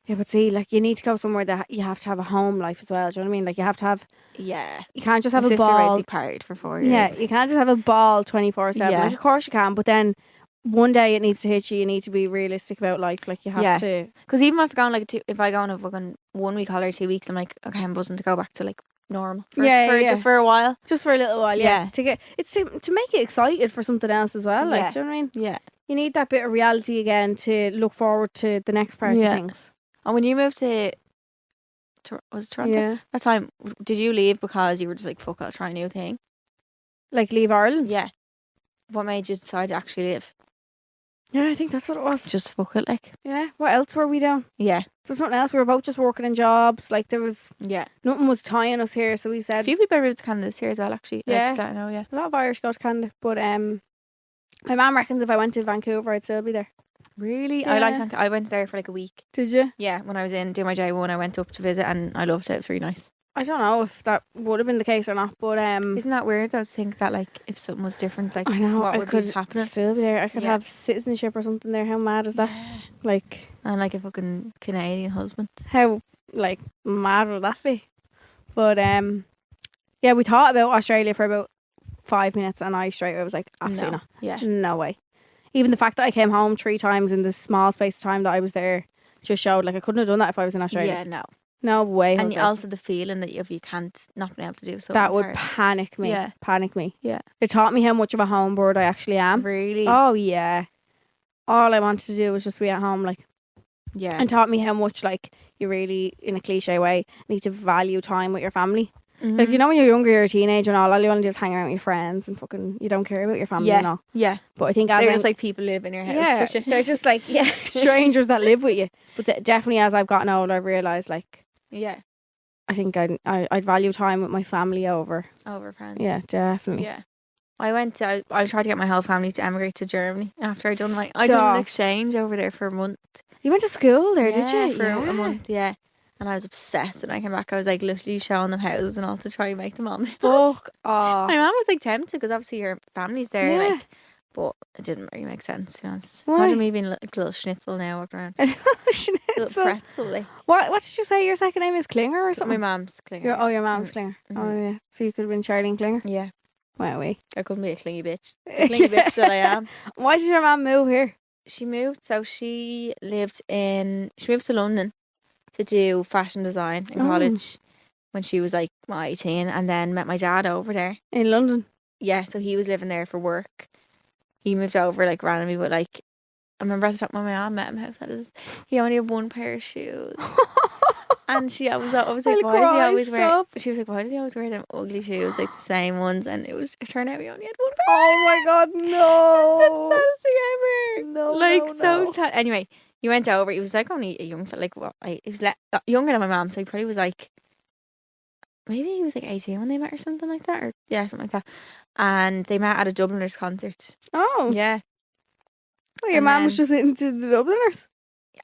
Yeah, but see, like you need to go somewhere that you have to have a home life as well. Do you know what I mean? Like you have to have. Yeah. You can't just My have a sister ball. basically partied for 4 years. Yeah, you can't just have a ball 24/7. Yeah. Like of course you can, but then one day it needs to hit you. You need to be realistic about life. Like you have to. Because even if I go on if I go on a fucking 1 week holiday, 2 weeks, I'm like, okay, I'm buzzing to go back to like normal. Just for a while. Just for a little while, yeah. Yeah. To get to make it excited for something else as well. Like, Yeah. do you know what I mean? Yeah. You need that bit of reality again to look forward to the next part of Yeah. things. And when you moved to was it Toronto? Yeah. That time, did you leave because you were just like, fuck, I'll try a new thing? Like leave Ireland? Yeah. What made you decide to actually live? Yeah, I think that's what it was. Just fuck it, like. Yeah. What else were we doing? Yeah. There was nothing else. We were both just working in jobs. Like there was Yeah. nothing was tying us here. So we A said few people moved to Canada this year as well, actually. Yeah. Like, that I know, yeah. a lot of Irish go to Canada. But my mum reckons if I went to Vancouver I'd still be there. Really? Yeah. I liked Vancouver. I went there for like a week. Did you? Yeah, when I was in doing my J1, I went up to visit and I loved it. It was really nice. I don't know if that would have been the case or not, but Isn't that weird though to think that like if something was different, like I know what I would could be happening? still be there. I could Yeah. have citizenship or something there. How mad is that? Like And like a fucking Canadian husband. how like mad would that be? But yeah, we thought about Australia for about 5 minutes and I straight away was like, absolutely No. not. Yeah. No way. Even the fact that I came home 3 times in the small space of time that I was there just showed like I couldn't have done that if I was in Australia. Yeah, no. No way. And Jose. also the feeling that if you can't not being able to do something, that it's would hard. panic me. Yeah. Panic me. Yeah. It taught me how much of a homebird I actually am. Really? Oh yeah. All I wanted to do was just be at home, like, Yeah. and taught me how much like you really, in a cliche way, need to value time with your family. Like you know when you're younger, you're a teenager and all you want to do is hang around with your friends and fucking you don't care about your family and all. Yeah. But I think as They're I'm- just like people live in your house. yeah, which- they're just like strangers that live with you. But definitely as I've gotten older, I've realised like yeah. I think I'd value time with my family over. Over friends. Yeah, definitely. Yeah. I tried to get my whole family to emigrate to Germany after I done an exchange over there for a month. You went to school there, did Yeah, you? for a month, yeah. And I was obsessed. And I came back, I was like literally showing them houses and all to try and make them on. Fuck off. My mum was like tempted because obviously your family's there, Yeah. like, but it didn't really make sense to be honest. Why? Imagine me being like a little schnitzel now walking around, little Schnitzel. pretzel. Like. What did you say your second name is? Klinger or My something? mum's clinger. Your mom's Klinger. Oh yeah. So you could have been Charlene Klinger. Yeah, Wow. I couldn't be a clingy bitch. The clingy bitch that I am. Why did your mom move here? She moved, so she moved to London to do fashion design in Oh. college when she was like 18, and then met my dad over there. In London. Yeah, so he was living there for work. He moved over like randomly, but like I remember at the time when my mom met him, he only had one pair of shoes. And she I was like, I'll why does he cry, always wear? stop. She was like, why does he always wear them ugly shoes, like the same ones? And it turned out we only had one pair. Oh my god, no. That's the saddest thing ever. No, like no, so no. sad. Anyway, he went over. He was like only a young, like what? He was younger than my mom, so he probably was like, maybe he was like 18 when they met or something like that, or yeah, something like that. And they met at a Dubliners concert. Oh. Yeah, Well, your And mom was then- just into the Dubliners.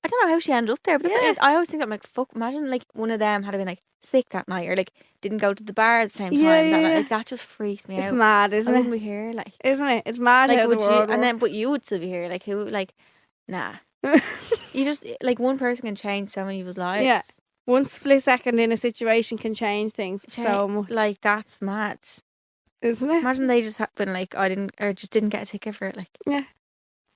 I don't know how she ended up there, but that's Yeah. I always think I'm like, fuck. Imagine like one of them had been like sick that night, or like didn't go to the bar at the same time. Yeah, that yeah, night. yeah. Like that just freaks me It's out. mad, I isn't wouldn't it? be here, like Isn't it? It's mad like how would the you? world And then, works. but you would still be here. Like who? Like nah. You just like one person can change so many people's lives. Yeah. One split second in a situation can change things so much, Like that's mad. isn't it? Imagine they just been like just didn't get a ticket for it. Like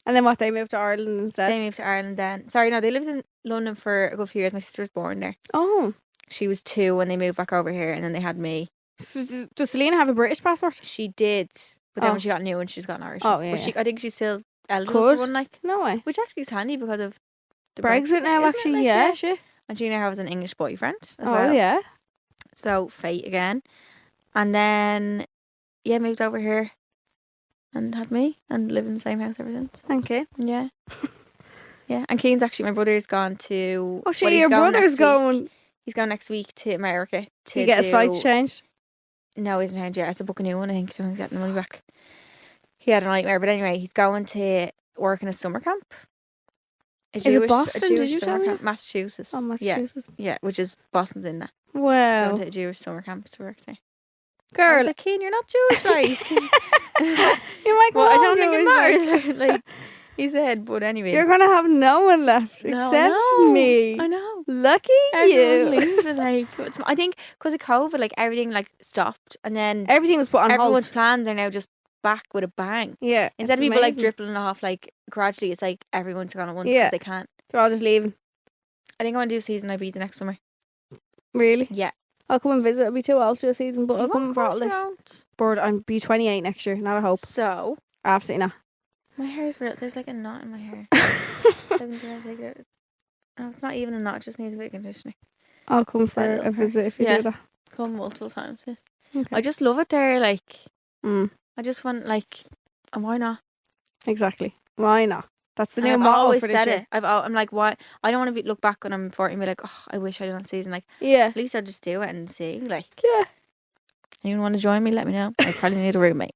And then what, they moved to Ireland instead? they moved to Ireland then. Sorry, no, they lived in London for a good few years. My sister was born there. Oh. She was 2 when they moved back over here, and then they had me. So does Selena have a British passport? She did, but then Oh. when she got a new one, she's got an Irish. Oh, one. yeah, But I think she's still eligible Could. for one, like, No way. which actually is handy because of the Brexit now, isn't it? actually, Like, yeah, shit. And she now has an English boyfriend as Oh, well. yeah. So fate again, and then moved over here, and had me, and live in the same house ever since. Okay. Yeah. Yeah, and Keane's actually, my brother's gone to. Oh, shit, well, he's your going brother's next week. going. He's going next week to America to You get his flights changed? No, he isn't changed yet. I have to book a new one, I think, to get the money back. He had a nightmare, but anyway, he's going to work in a summer camp. Is it Boston, did you tell me? Massachusetts. Oh, Massachusetts. Yeah, which is Boston's in that. He's Wow. going to a Jewish summer camp to work there. I Girl. was like, Keen, you're not Jewish, like. You might go Well, I home don't think it Jewish, matters. Like, he said, but anyway. You're going to have no one left No, except I know. me. I know. Lucky Everyone you. leaving, like, I think because of COVID, like, everything, like, stopped. And then Everything was put on everyone's hold. plans are now just back with a bang. Yeah. Instead of it's people, like, amazing. dribbling off, like, gradually, it's like everyone's gone at once Yeah. because they can't. They're all just leaving. I think I want to do season IB the next summer. Really? Yeah. I'll come and visit. I'll be too old to do a season, but I'll come and Of course bottle you this. don't. Bird, I'll be 28 next year. Not a hope. So, Absolutely not. my hair is real. There's like a knot in my hair. Doesn't do I take it? Oh, it's not even a knot. It just needs a bit of conditioning. I'll come for That little a visit part. if you Yeah. do that. Come multiple times. Yes. Okay. I just love it there. Like, Mm, I just want, like, and why not? exactly. Why not? That's the And new I've motto always for this said year. it. I'm like, why? I don't want to look back when I'm 40 and be like, oh, I wish I did on season. Like, Yeah. at least I'll just do it and see. Like, Yeah. anyone want to join me? Let me know. I probably need a roommate.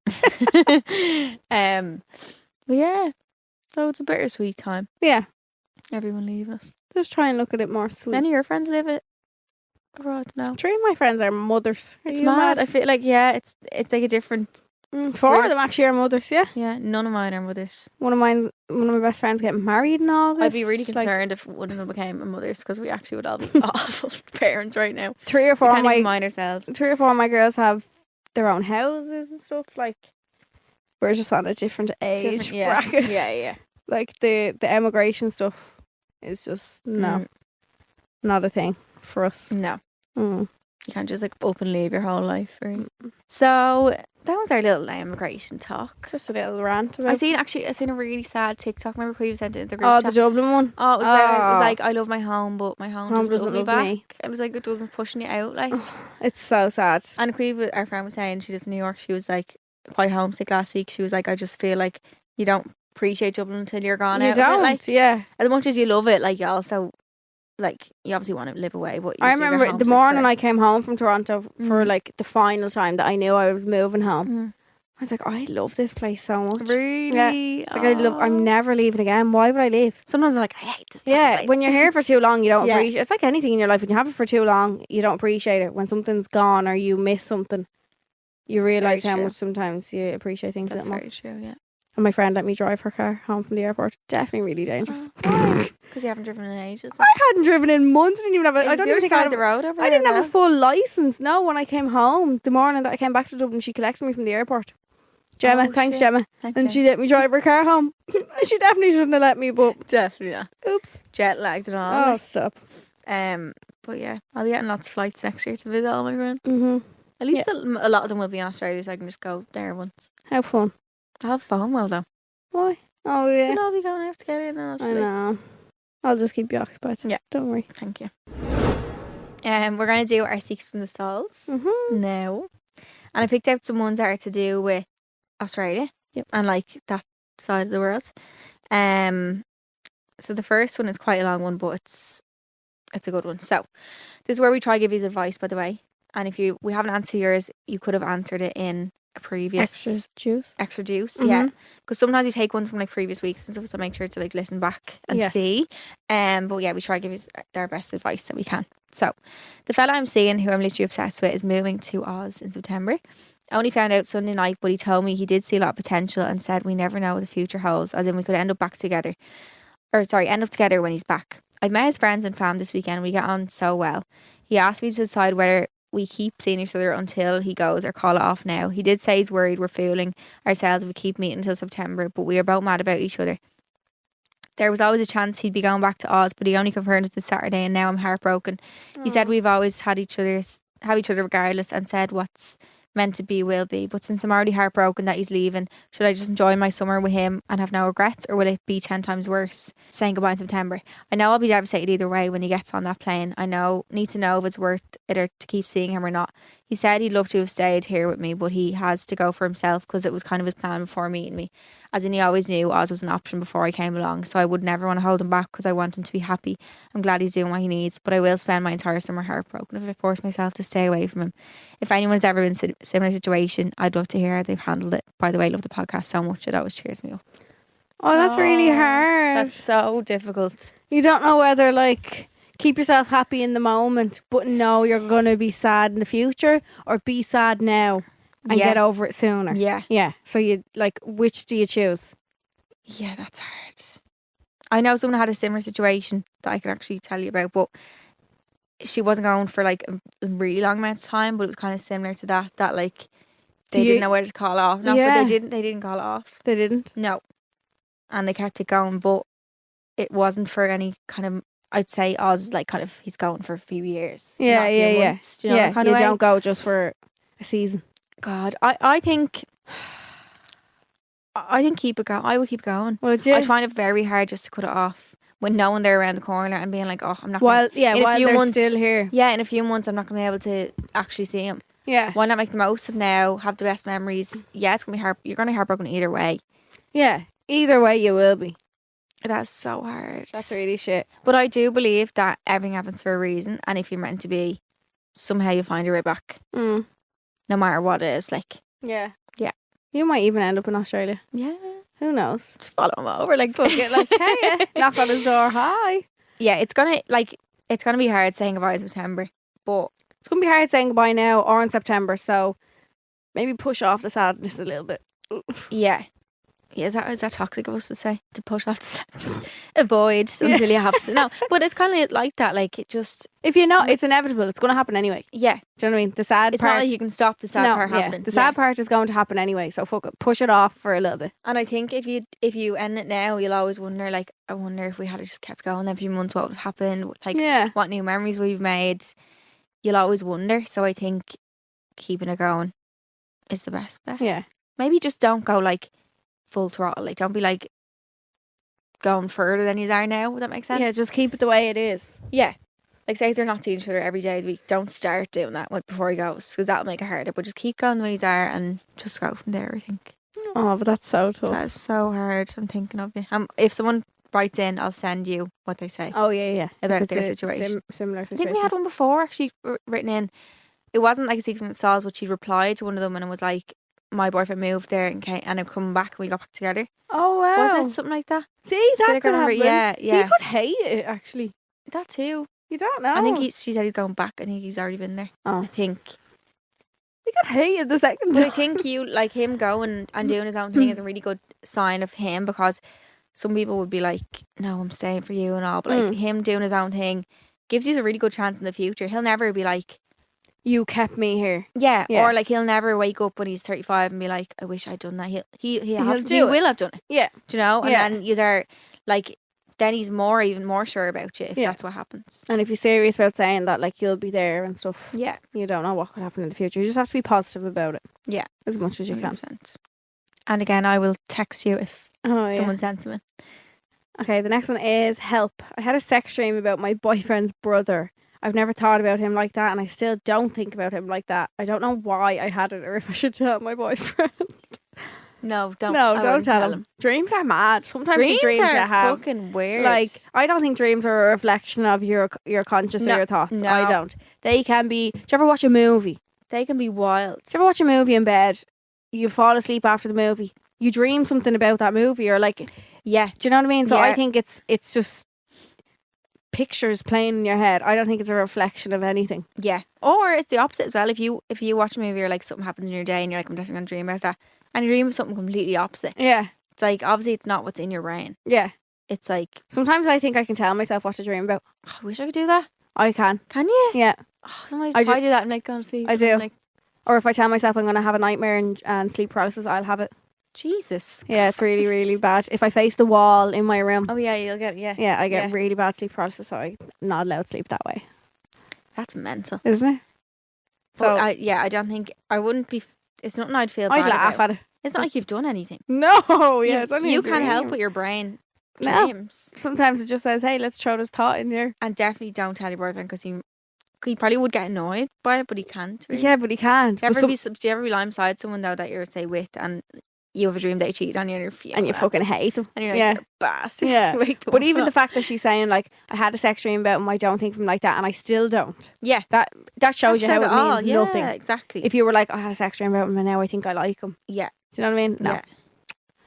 But yeah, so it's a bittersweet time. Yeah. Everyone leaving us. Just try and look at it more sweet. Many of your friends live it abroad now. 3 of my friends are mothers. Are It's you mad. I feel like, yeah, it's like a different. 4 Really? of them actually are mothers, yeah. Yeah, none of mine are mothers. One of my best friends getting married in August. I'd be really Like, concerned if one of them became a mother's because we actually would all be awful parents right now. 3 or We 4 of can't even my mind ourselves. 3 or 4 of my girls have their own houses and stuff. Like, we're just on a different age Yeah. bracket. Yeah. Like the emigration stuff is just not a thing for us. No, Mm. you can't just like up and leave your whole life. Really. So that was our little immigration talk. Just a little rant about. I seen a really sad TikTok. Remember who you sent it in the group Oh, chat? the Dublin one. Oh, it was, where it was Oh. like, I love my home, but my home doesn't love me back. me. It was like, it doesn't pushing you out. Like, It's so sad. and our friend was saying she lives in New York. She was like, quite homesick last week. She was like, I just feel like you don't appreciate Dublin until you're gone You out of don't, it. Like, yeah. as much as you love it, like, you also, like, you obviously want to live away. But I you do get remember the homesick morning for it. I came home from Toronto for Mhm. like the final time that I knew I was moving home. Mhm. I was like, I love this place so much. Really? It's like I'm never leaving again. Why would I leave? Sometimes I'm like, I hate this. Yeah, when you're here for too long, you don't Yeah. appreciate. It's like anything in your life. When you have it for too long, you don't appreciate it. When something's gone or you miss something, you That's very realize how true. much sometimes you appreciate things a That's bit more. very true, yeah. And my friend let me drive her car home from the airport. Definitely really dangerous. Because you haven't driven in ages. I hadn't driven in months. I didn't even have. I Is don't the even other think I side had of the road over I there didn't as have a well? full license. No, when I came home, the morning that I came back to Dublin, she collected me from the airport. Gemma, Oh, thanks, shit. Gemma. Thanks, And Jen. she let me drive her car home. She definitely shouldn't have let me, but Definitely not. oops. Jet lagged and all. Oh, like. stop. But yeah, I'll be getting lots of flights next year to visit all my friends. Mm-hmm. At least a lot of them will be in Australia, so I can just go there once. How fun. I'll have fun, well though. Why? Oh, yeah. We'll all be going out together and then I'll I just be like, know. I'll just keep you occupied. Yeah. Don't worry. thank you. We're going to do our Secrets from the Stalls Mm-hmm. now. And I picked out some ones that are to do with Australia. Yep. And like that side of the world. So the first one is quite a long one, but it's a good one. So this is where we try to give you advice, by the way. And if we haven't answered yours, you could have answered it in a previous Extra juice. juice. Mhm. Yeah. Because sometimes you take ones from like previous weeks and stuff, so make sure to like listen back and Yes. see. But yeah, we try to give you our best advice that we can. So the fella I'm seeing, who I'm literally obsessed with, is moving to Oz in September. I only found out Sunday night, but he told me he did see a lot of potential and said we never know what the future holds, as in we could end up together when he's back. I've met his friends and fam this weekend and we get on so well. He asked me to decide whether we keep seeing each other until he goes or call it off now. He did say he's worried we're fooling ourselves if we keep meeting until September, but we are both mad about each other. There was always a chance he'd be going back to Oz, but he only confirmed it this Saturday and now I'm heartbroken. He said we've always have each other regardless and said what's meant to be will be. But since I'm already heartbroken that he's leaving, should I just enjoy my summer with him and have no regrets, or will it be 10 times worse saying goodbye in September? I know I'll be devastated either way when he gets on that plane. Need to know if it's worth it or to keep seeing him or not. He said he'd love to have stayed here with me, but he has to go for himself because it was kind of his plan before meeting me. As in, he always knew Oz was an option before I came along, so I would never want to hold him back because I want him to be happy. I'm glad he's doing what he needs, but I will spend my entire summer heartbroken if I force myself to stay away from him. If anyone's ever been in a similar situation, I'd love to hear how they've handled it. By the way, I love the podcast so much. It always cheers me up. Oh, that's really hard. That's so difficult. You don't know whether, like, keep yourself happy in the moment, but know you're going to be sad in the future, or be sad now and get over it sooner. Yeah. Yeah. So you, like, which do you choose? Yeah, that's hard. I know someone had a similar situation that I can actually tell you about, but she wasn't going for like a really long amount of time, but it was kind of similar to that like they didn't know whether to call it off. No, but they didn't call it off. They didn't? No. And they kept it going, but it wasn't for any kind of, I'd say Oz, like, kind of, he's going for a few years. Yeah, not a few yeah, months, do you know that kind you of way? don't go just for a season. God, I think keep it going. I would keep going. Would you? I'd find it very hard just to cut it off when knowing they're around the corner and being like, oh, I'm not While in they're still here. Yeah, in a few months I'm not going to be able to actually see him. Yeah. Why not make the most of now, have the best memories? Yeah, it's going to be hard. You're going to be heartbroken either way. Yeah. Either way you will be. That's so hard. That's really shit. But I do believe that everything happens for a reason, and if you're meant to be, somehow you find your way back. Mm. No matter what it is, like. Yeah. Yeah. You might even end up in Australia. Yeah. Who knows? Just follow him over, like. Fuck it, like, hey, knock on his door, hi. Yeah, it's gonna be hard saying goodbye in September, but It's going to be hard saying goodbye now or in September, so maybe push off the sadness a little bit. yeah. Yeah, is that toxic of us to say? To push off the just avoid until you have to. No, but it's kind of like that. Like, it just, If you know it's inevitable, it's going to happen anyway. yeah. Do you know what I mean? The sad It's part. not like you can stop the sad part happening. The sad part is going to happen anyway, so fuck it. Push it off for a little bit. And I think if you end it now, you'll always wonder, like, I wonder if we had just kept going a few months, what would have happened? Like, Yeah. what new memories we've made. You'll always wonder. So I think keeping it going is the best bet. Yeah. Maybe just don't go like full throttle. Like, don't be like going further than you are now. Would that make sense? Yeah, just keep it the way it is. Yeah. Like, say if they're not seeing each other every day of the week, don't start doing that before he goes, because that'll make it harder. But just keep going the way you are and just go from there, I think. Oh, but that's so tough. That is so hard. I'm thinking of you. If someone writes in, I'll send you what they say Oh, yeah. about If their it's a situation. similar I situation. think we had one before actually written in. It wasn't like a sequence of stalls, but she replied to one of them and it was like, my boyfriend moved there and I'm coming back and we got back together. Oh, wow. Wasn't it something like that? See, I that think I could remember. happen. Yeah. He could hate it, actually. That too. You don't know. I think she said he's going back. I think he's already been there. Oh. I think. He could hate it the second But I time. think like him going and doing his own thing is a really good sign of him, because some people would be like, no, I'm staying for you and all. But like him doing his own thing gives you a really good chance in the future. He'll never be like, You kept me here. yeah. Yeah. Or like he'll never wake up when he's 35 and be like, I wish I'd done that. He do it. will have done it. Yeah. Do you know? And Yeah. then you are like, then he's even more sure about you if Yeah. that's what happens. And if you're serious about saying that, like, you'll be there and stuff, Yeah. you don't know what could happen in the future. You just have to be positive about it. Yeah. As much as you can. 100%. And again, I will text you if Oh, yeah. someone sends them in. Okay, the next one is help. I had a sex dream about my boyfriend's brother. I've never thought about him like that, and I still don't think about him like that. I don't know why I had it, or if I should tell my boyfriend. No, don't. No, I don't wouldn't tell him. Dreams are mad. Sometimes the dreams are you have, fucking weird. like, I don't think dreams are a reflection of your conscious or No, your thoughts. no. I don't. They can be. Do you ever watch a movie? they can be wild. Do you ever watch a movie in bed? You fall asleep after the movie. You dream something about that movie, or like, Yeah. do you know what I mean? So I Yeah. think it's just pictures playing in your head. I don't think it's a reflection of anything. Yeah. Or it's the opposite as well. If you watch a movie or like something happens in your day and you're like, I'm definitely gonna dream about that, and you dream of something completely opposite. Yeah, It's like, obviously it's not what's in your brain. yeah. It's like, Sometimes I think I can tell myself what to dream about. oh, I wish I could do that. I can. Can you? Yeah. Oh, sometimes I if I do- do that, I'm like, gonna see. I do. I'm like, Or if I tell myself I'm going to have a nightmare and sleep paralysis, I'll have it. Jesus. Yeah, it's really, really bad. If I face the wall in my room, Oh yeah, you'll get yeah, I get Yeah. really bad sleep paralysis, so I'm not allowed to sleep that way. That's mental. Isn't it? So So I don't think I wouldn't be. It's nothing I'd feel. I'd bad laugh about. at it. It's not like you've done anything. No, yeah, you, it's only you a can't help dream. with your brain No. dreams. Sometimes it just says, hey, let's throw this thought in here. And definitely don't tell your boyfriend, because he probably would get annoyed by it, but he can't. Really. Yeah, but he can't. Do you But ever be lying beside someone though that you're, say, with, and you have a dream they cheat on you and you're fuming. And you fucking hate them. And you're like, yeah. you're a bastard. Yeah. Wake them But up. even the fact that she's saying, like, I had a sex dream about him, I don't think of him like that, and I still don't. Yeah. That shows you how says it all. means Yeah, nothing. exactly. If you were like, I had a sex dream about him and now I think I like him. Yeah. Do you know what I mean? No. Yeah.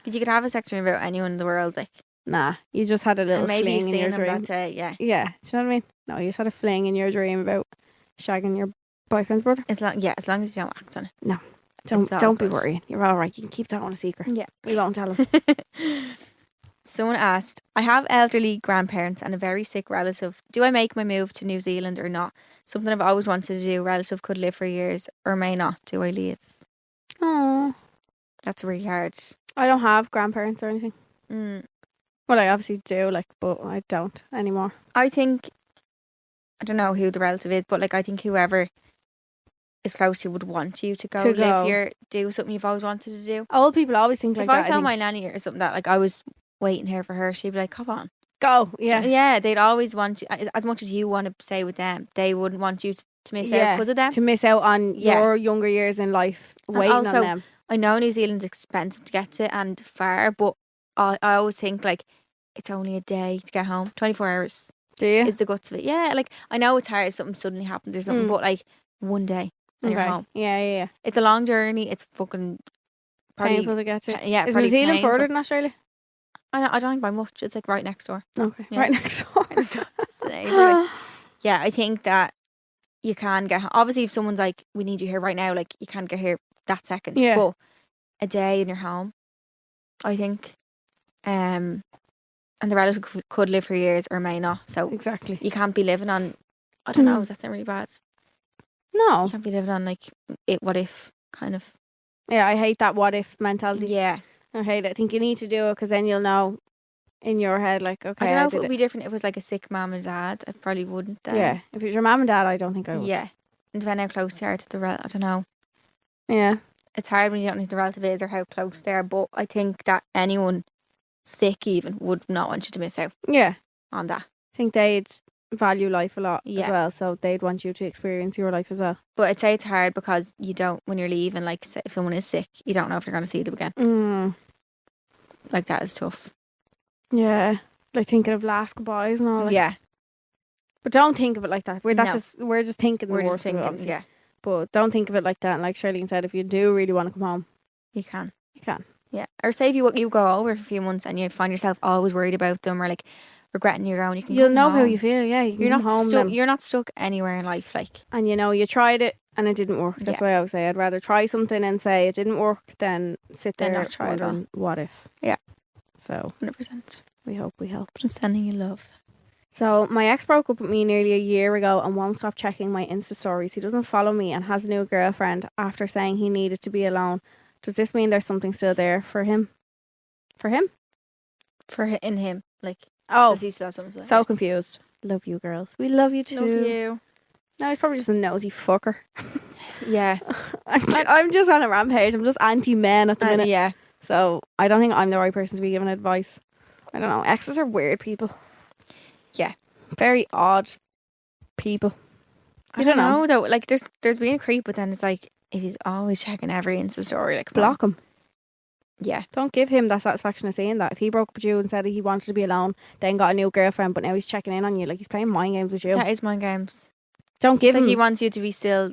You could have a sex dream about anyone in the world, like. Nah. You just had a little And maybe fling you've in your seen them dream. that day, yeah. Yeah. Do you know what I mean? No, you just had a fling in your dream about shagging your boyfriend's brother. As long as you don't act on it. No. It's all Don't be good. worrying. You're all right. You can keep that one a secret. Yeah. We won't tell him. Someone asked, I have elderly grandparents and a very sick relative. Do I make my move to New Zealand or not? Something I've always wanted to do. Relative could live for years or may not. Do I leave? Oh. That's really hard. I don't have grandparents or anything. Mm. Well, I obviously do, like, but I don't anymore. I think, I don't know who the relative is, but like I think whoever is close to you would want you to go To live go. here, do something you've always wanted to do. Old people always think like If that. I I tell think. my nanny or something that like I was waiting here for her, she'd be like, come on. Go, yeah. Yeah, they'd always want you, as much as you want to stay with them, they wouldn't want you to miss out Yeah, because of them. to miss out on Yeah. your younger years in life waiting also, on them. I know New Zealand's expensive to get to and far, but I always think like it's only a day to get home. 24 hours Do you? is the guts of it. Yeah, like I know it's hard if something suddenly happens or something, but like one day and you're home. Yeah. It's a long journey. It's fucking probably Painful to get to. yeah. Is probably New Zealand painful. further than Australia? I don't think by much. It's like right next door. Okay. Yeah. Right next door. Just a neighbour. Yeah, I think that you can get obviously if someone's like, we need you here right now, like you can't get here that second. Yeah. But a day in your home, I think. And the relative could live for years or may not. So Exactly. you can't be living on, I don't know, does that sound really bad? No. You can't be living on like it what if kind of. Yeah, I hate that what if mentality. Yeah. I hate it. I think you need to do it because then you'll know in your head, like, okay, I don't know if it did would be different if it was like a sick mum and dad. I probably wouldn't then. Yeah. If it's your mum and dad, I don't think I would. Yeah. And depending how close you are to the I don't know. Yeah. It's hard when you don't know who the relative is or how close they are, but I think that anyone sick even would not want you to miss out Yeah. on that. I think they'd value life a lot as Yeah. well, so they'd want you to experience your life as well. But I'd say it's hard because you don't, when you're leaving, like say if someone is sick, you don't know if you're going to see them again. Mm. Like that is tough. Yeah. Like thinking of last goodbyes and all. Like. Yeah. But don't think of it like that. We're No. we're just thinking We're the just worst of it, thinking, obviously. yeah, But don't think of it like that. And like Charlene said, if you do really want to come home, you can. you can. Yeah. Or say if you go over for a few months and you find yourself always worried about them or like regretting your own, you can You'll come know how home. you feel. Yeah, you can You're come not home stuck. then. You're not stuck anywhere in life. Like And you know, you tried it and it didn't work. That's Yeah. why I always say I'd rather try something and say it didn't work than sit Than there not try at all. wondering what if. Yeah. So 100%. we hope we helped. Just sending you love. So my ex broke up with me nearly a year ago and won't stop checking my Insta stories. He doesn't follow me and has a new girlfriend after saying he needed to be alone. Does this mean there's something still there for him? For him? In him, like Oh, does he still have something to say? so confused. Love you, girls. We love you too. love you. No, he's probably just a nosy fucker. Yeah. I'm just on a rampage. I'm just anti-men at the minute. Yeah. So I don't think I'm the right person to be giving advice. I don't know. Exes are weird people. Yeah. Very odd people. I don't know though. Like there's been a creep, but then it's like if he's always checking every Insta story, like come on. Block him. Yeah. Don't give him that satisfaction of saying that. If he broke up with you and said he wanted to be alone, then got a new girlfriend, but now he's checking in on you, like he's playing mind games with you. That is mind games. Don't give It's like him. he wants you to be still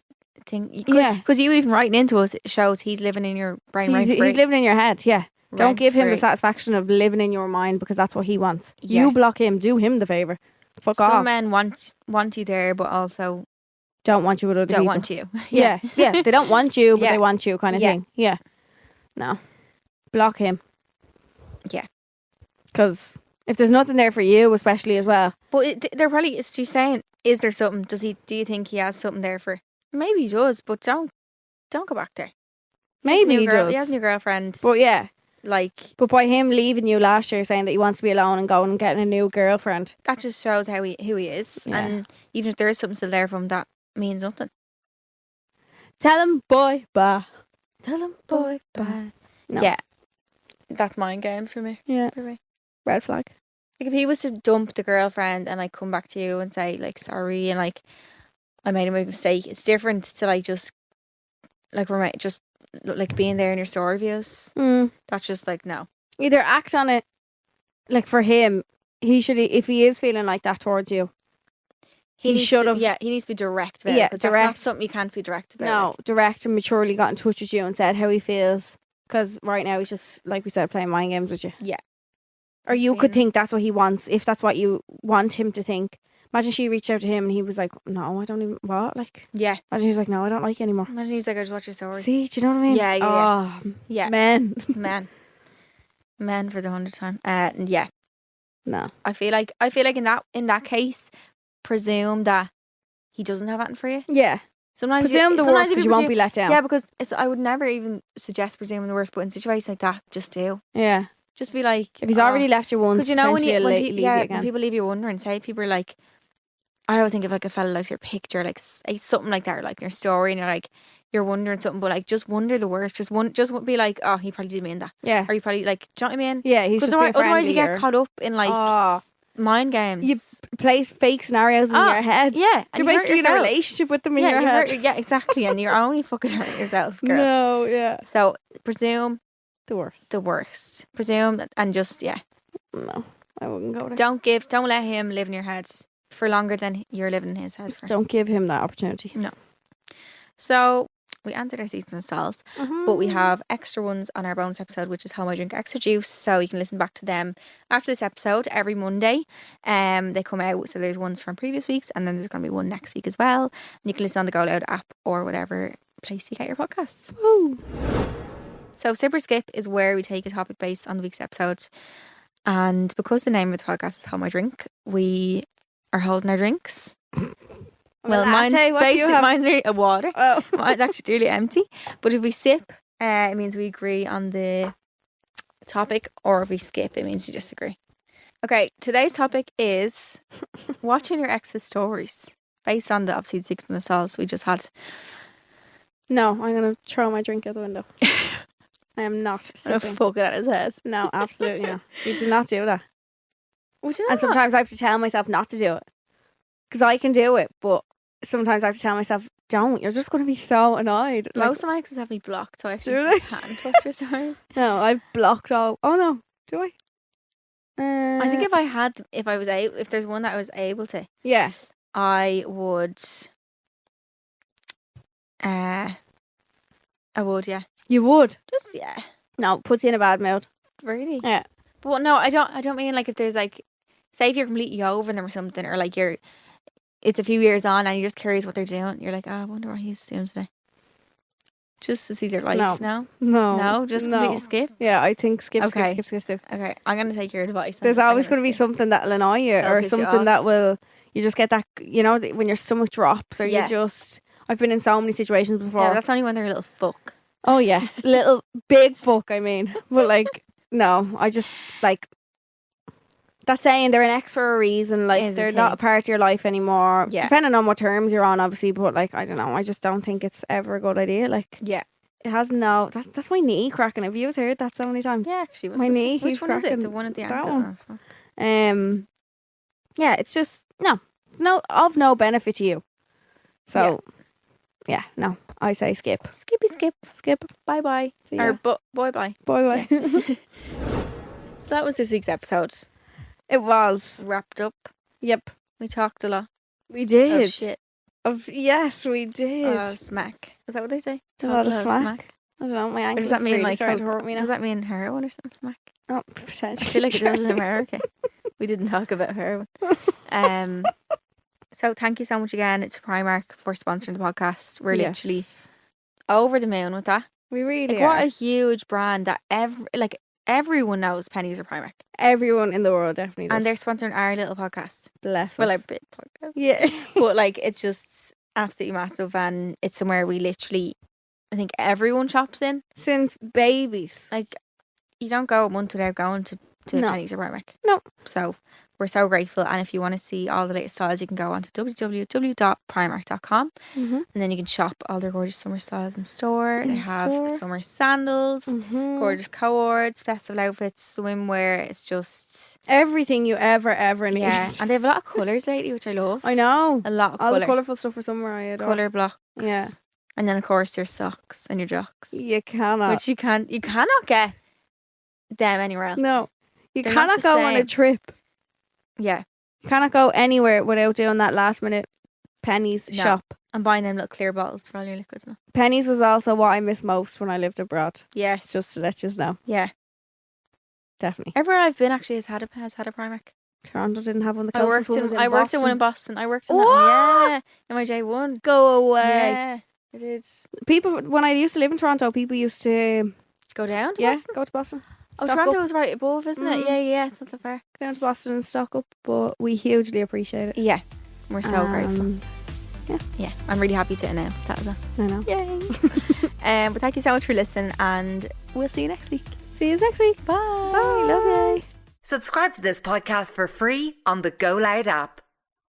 Yeah. Because you even writing into us, it shows he's living in your brain He's rent free. living in your head. Yeah. Don't give him the Rent-free. satisfaction of living in your mind because that's what he wants. Yeah. You block him. Do him the favour. Fuck Some off. men want you there, but also Don't want you with other don't people. want you. Yeah. Yeah. They don't want you, but Yeah. they want you kind of Yeah. thing. Yeah. No. Block him. Yeah. Because if there's nothing there for you, especially as well. But they're probably. She's saying, is there something? Do you think he has something there for? Maybe he does, but don't go back there. Maybe he does. He has a new girlfriend. But yeah. Like But by him leaving you last year saying that he wants to be alone and going and getting a new girlfriend. that just shows who he is. Yeah. And even if there is something still there from that, means nothing. Tell him, boy, bye. Tell him, boy, bye. No. Yeah. That's mind games for me. Yeah. For me. Red flag. Like if he was to dump the girlfriend and like come back to you and say like sorry and like I made a mistake, it's different to like just like just like being there in your store reviews. That's just like, no. Either act on it, like for him, he should, if he is feeling like that towards you, he should have. Yeah, he needs to be direct about it. Yeah, Because direct. that's not something you can't be direct about. No, like. direct and maturely got in touch with you and said how he feels. Because right now he's just, like we said, playing mind games with you. Yeah. Or you could think that's what he wants, if that's what you want him to think. Imagine she reached out to him and he was like, no, I don't even, what? Like, yeah. Imagine he's like, no, I don't like you anymore. Imagine he's like, I just watch your story. See, do you know what I mean? Yeah. Oh, yeah. men. Men for the 100th time. Yeah. No. I feel like in that case, presume that he doesn't have anything for you. Yeah. Sometimes presume the worst because you won't be let down. Yeah, because I would never even suggest presuming the worst, but in situations like that, just do. Yeah. Just be like, if he's already left you once, because you know when leave you again. when people leave you wondering, say people are like, I always think of like a fella likes your picture, like something like that, or like your story, and you're wondering something, but like just wonder the worst. Just be like, oh, he probably did mean that. Yeah. Or you probably like, do you know what I mean? Yeah, he's just being friendly. Otherwise you get caught up in like mind games. You place fake scenarios in your head. Yeah, and you're basically in a relationship with them in your head. Yeah, exactly, and you're only fucking hurting yourself, girl. No, yeah. So presume the worst. Presume and just No, I wouldn't go there. Don't let him live in your head for longer than you're living in his head for. Don't give him that opportunity. No. So we answered our season stalls, but we have extra ones on our bonus episode, which is How I Drink Extra Juice. So you can listen back to them after this episode every Monday. They come out. So there's ones from previous weeks, and then there's going to be one next week as well. And you can listen on the GoLoud app or whatever place you get your podcasts. Woo. So Sip or Skip is where we take a topic based on the week's episode. And because the name of the podcast is How I Drink, we are holding our drinks. Well, mine's really a water. Oh. Mine's actually really empty. But if we sip, it means we agree on the topic, or if we skip, it means you disagree. Okay, today's topic is watching your ex's stories, based on the obviously 6 in the stalls we just had. No, I'm going to throw my drink out the window. I am not sipping. Fuck it at his head. No, absolutely not. You do not do that. Would you and sometimes I have to tell myself not to do it. Because I can do it, but sometimes I have to tell myself, don't. You're just going to be so annoyed. Most of my exes have me blocked, so I actually can't touch your stories. No, I've blocked all. Oh no, do I? I think if there's one that I was able to, yeah, I would. I would, yeah. You would? Just yeah. No, puts you in a bad mood. Really? Yeah. But no, I don't mean like if there's like, say if you're completely over them or something, or like it's a few years on and you're just curious what they're doing. You're like, oh, I wonder what he's doing today. Just to see their life. No, just completely skip. Yeah, I think skip. Okay. Skip. Okay, I'm gonna take your advice. There's always going to be something that'll annoy you, or something that will. You just get that, when your stomach drops, or you just. I've been in so many situations before. Yeah, that's only when they're a little fuck. Oh yeah, little big fuck. I mean, but like, no, I just like. That's saying they're an ex for a reason. Like they're not a part of your life anymore. Yeah. Depending on what terms you're on, obviously. But like, I don't know. I just don't think it's ever a good idea. Like, yeah, it has no. That's my knee cracking. Have you heard that so many times? Yeah, actually, my knee. Which one cracking. is it? The one at the ankle. That one. Yeah, it's just no. It's of no benefit to you. So, yeah, no. I say skip. Skip. Bye bye. Or bye bye. Bye bye. So that was this week's episode. It was wrapped up. Yep. We talked a lot. We did. Of shit. Yes, we did. Smack. Is that what they say? A lot of smack. I don't know. My ankle's does that mean really like starting to hurt me now. Does that mean heroin or something? Smack. Oh, potentially. I feel like it does in America. We didn't talk about heroin. So thank you so much again to Primark for sponsoring the podcast. We're literally over the moon with that. We really are. What a huge brand that everyone knows Pennies or Primark. Everyone in the world definitely does. And they're sponsoring our little podcast. Bless us. Well, our big podcast. Yeah. But like, it's just absolutely massive, and it's somewhere we literally, I think everyone shops in. Since babies. Like, you don't go a month without going to Pennies or Primark. No. So we're so grateful, and if you want to see all the latest styles, you can go on to www.primark.com and then you can shop all their gorgeous summer styles in store. They have summer sandals, gorgeous cohorts, festive outfits, swimwear. It's just everything you ever need. Yeah, and they have a lot of colours lately, which I love. I know. A lot of all colour. the colourful stuff for summer I adore. Colour blocks. Yeah. And then of course your socks and your jocks, You cannot. which you cannot get them anywhere else. No. You They're not cannot the go on a same. trip. Yeah. You cannot go anywhere without doing that last minute Pennies No. shop. I'm buying them little clear bottles for all your liquids now. Pennies was also what I miss most when I lived abroad. Yes. Just to let you know. yeah. Definitely. Everywhere I've been actually has had a Primark. Toronto didn't have one. The I closest worked one was in I worked in one in Boston. Boston. I worked in that one. Yeah. In my J1. Go away. Yeah. I did. People, when I used to live in Toronto, people used to Go down to yeah, Boston? go to Boston. Oh, Stock Toronto up, is right above, isn't it? Mm. Yeah. It's not so far. go down to Boston and stock up, but we hugely appreciate it. Yeah. We're so grateful. Yeah. I'm really happy to announce that as well. I know. Yay. But thank you so much for listening, and we'll see you next week. See you next week. Bye. Bye. Love you. Subscribe to this podcast for free on the GoLoud app.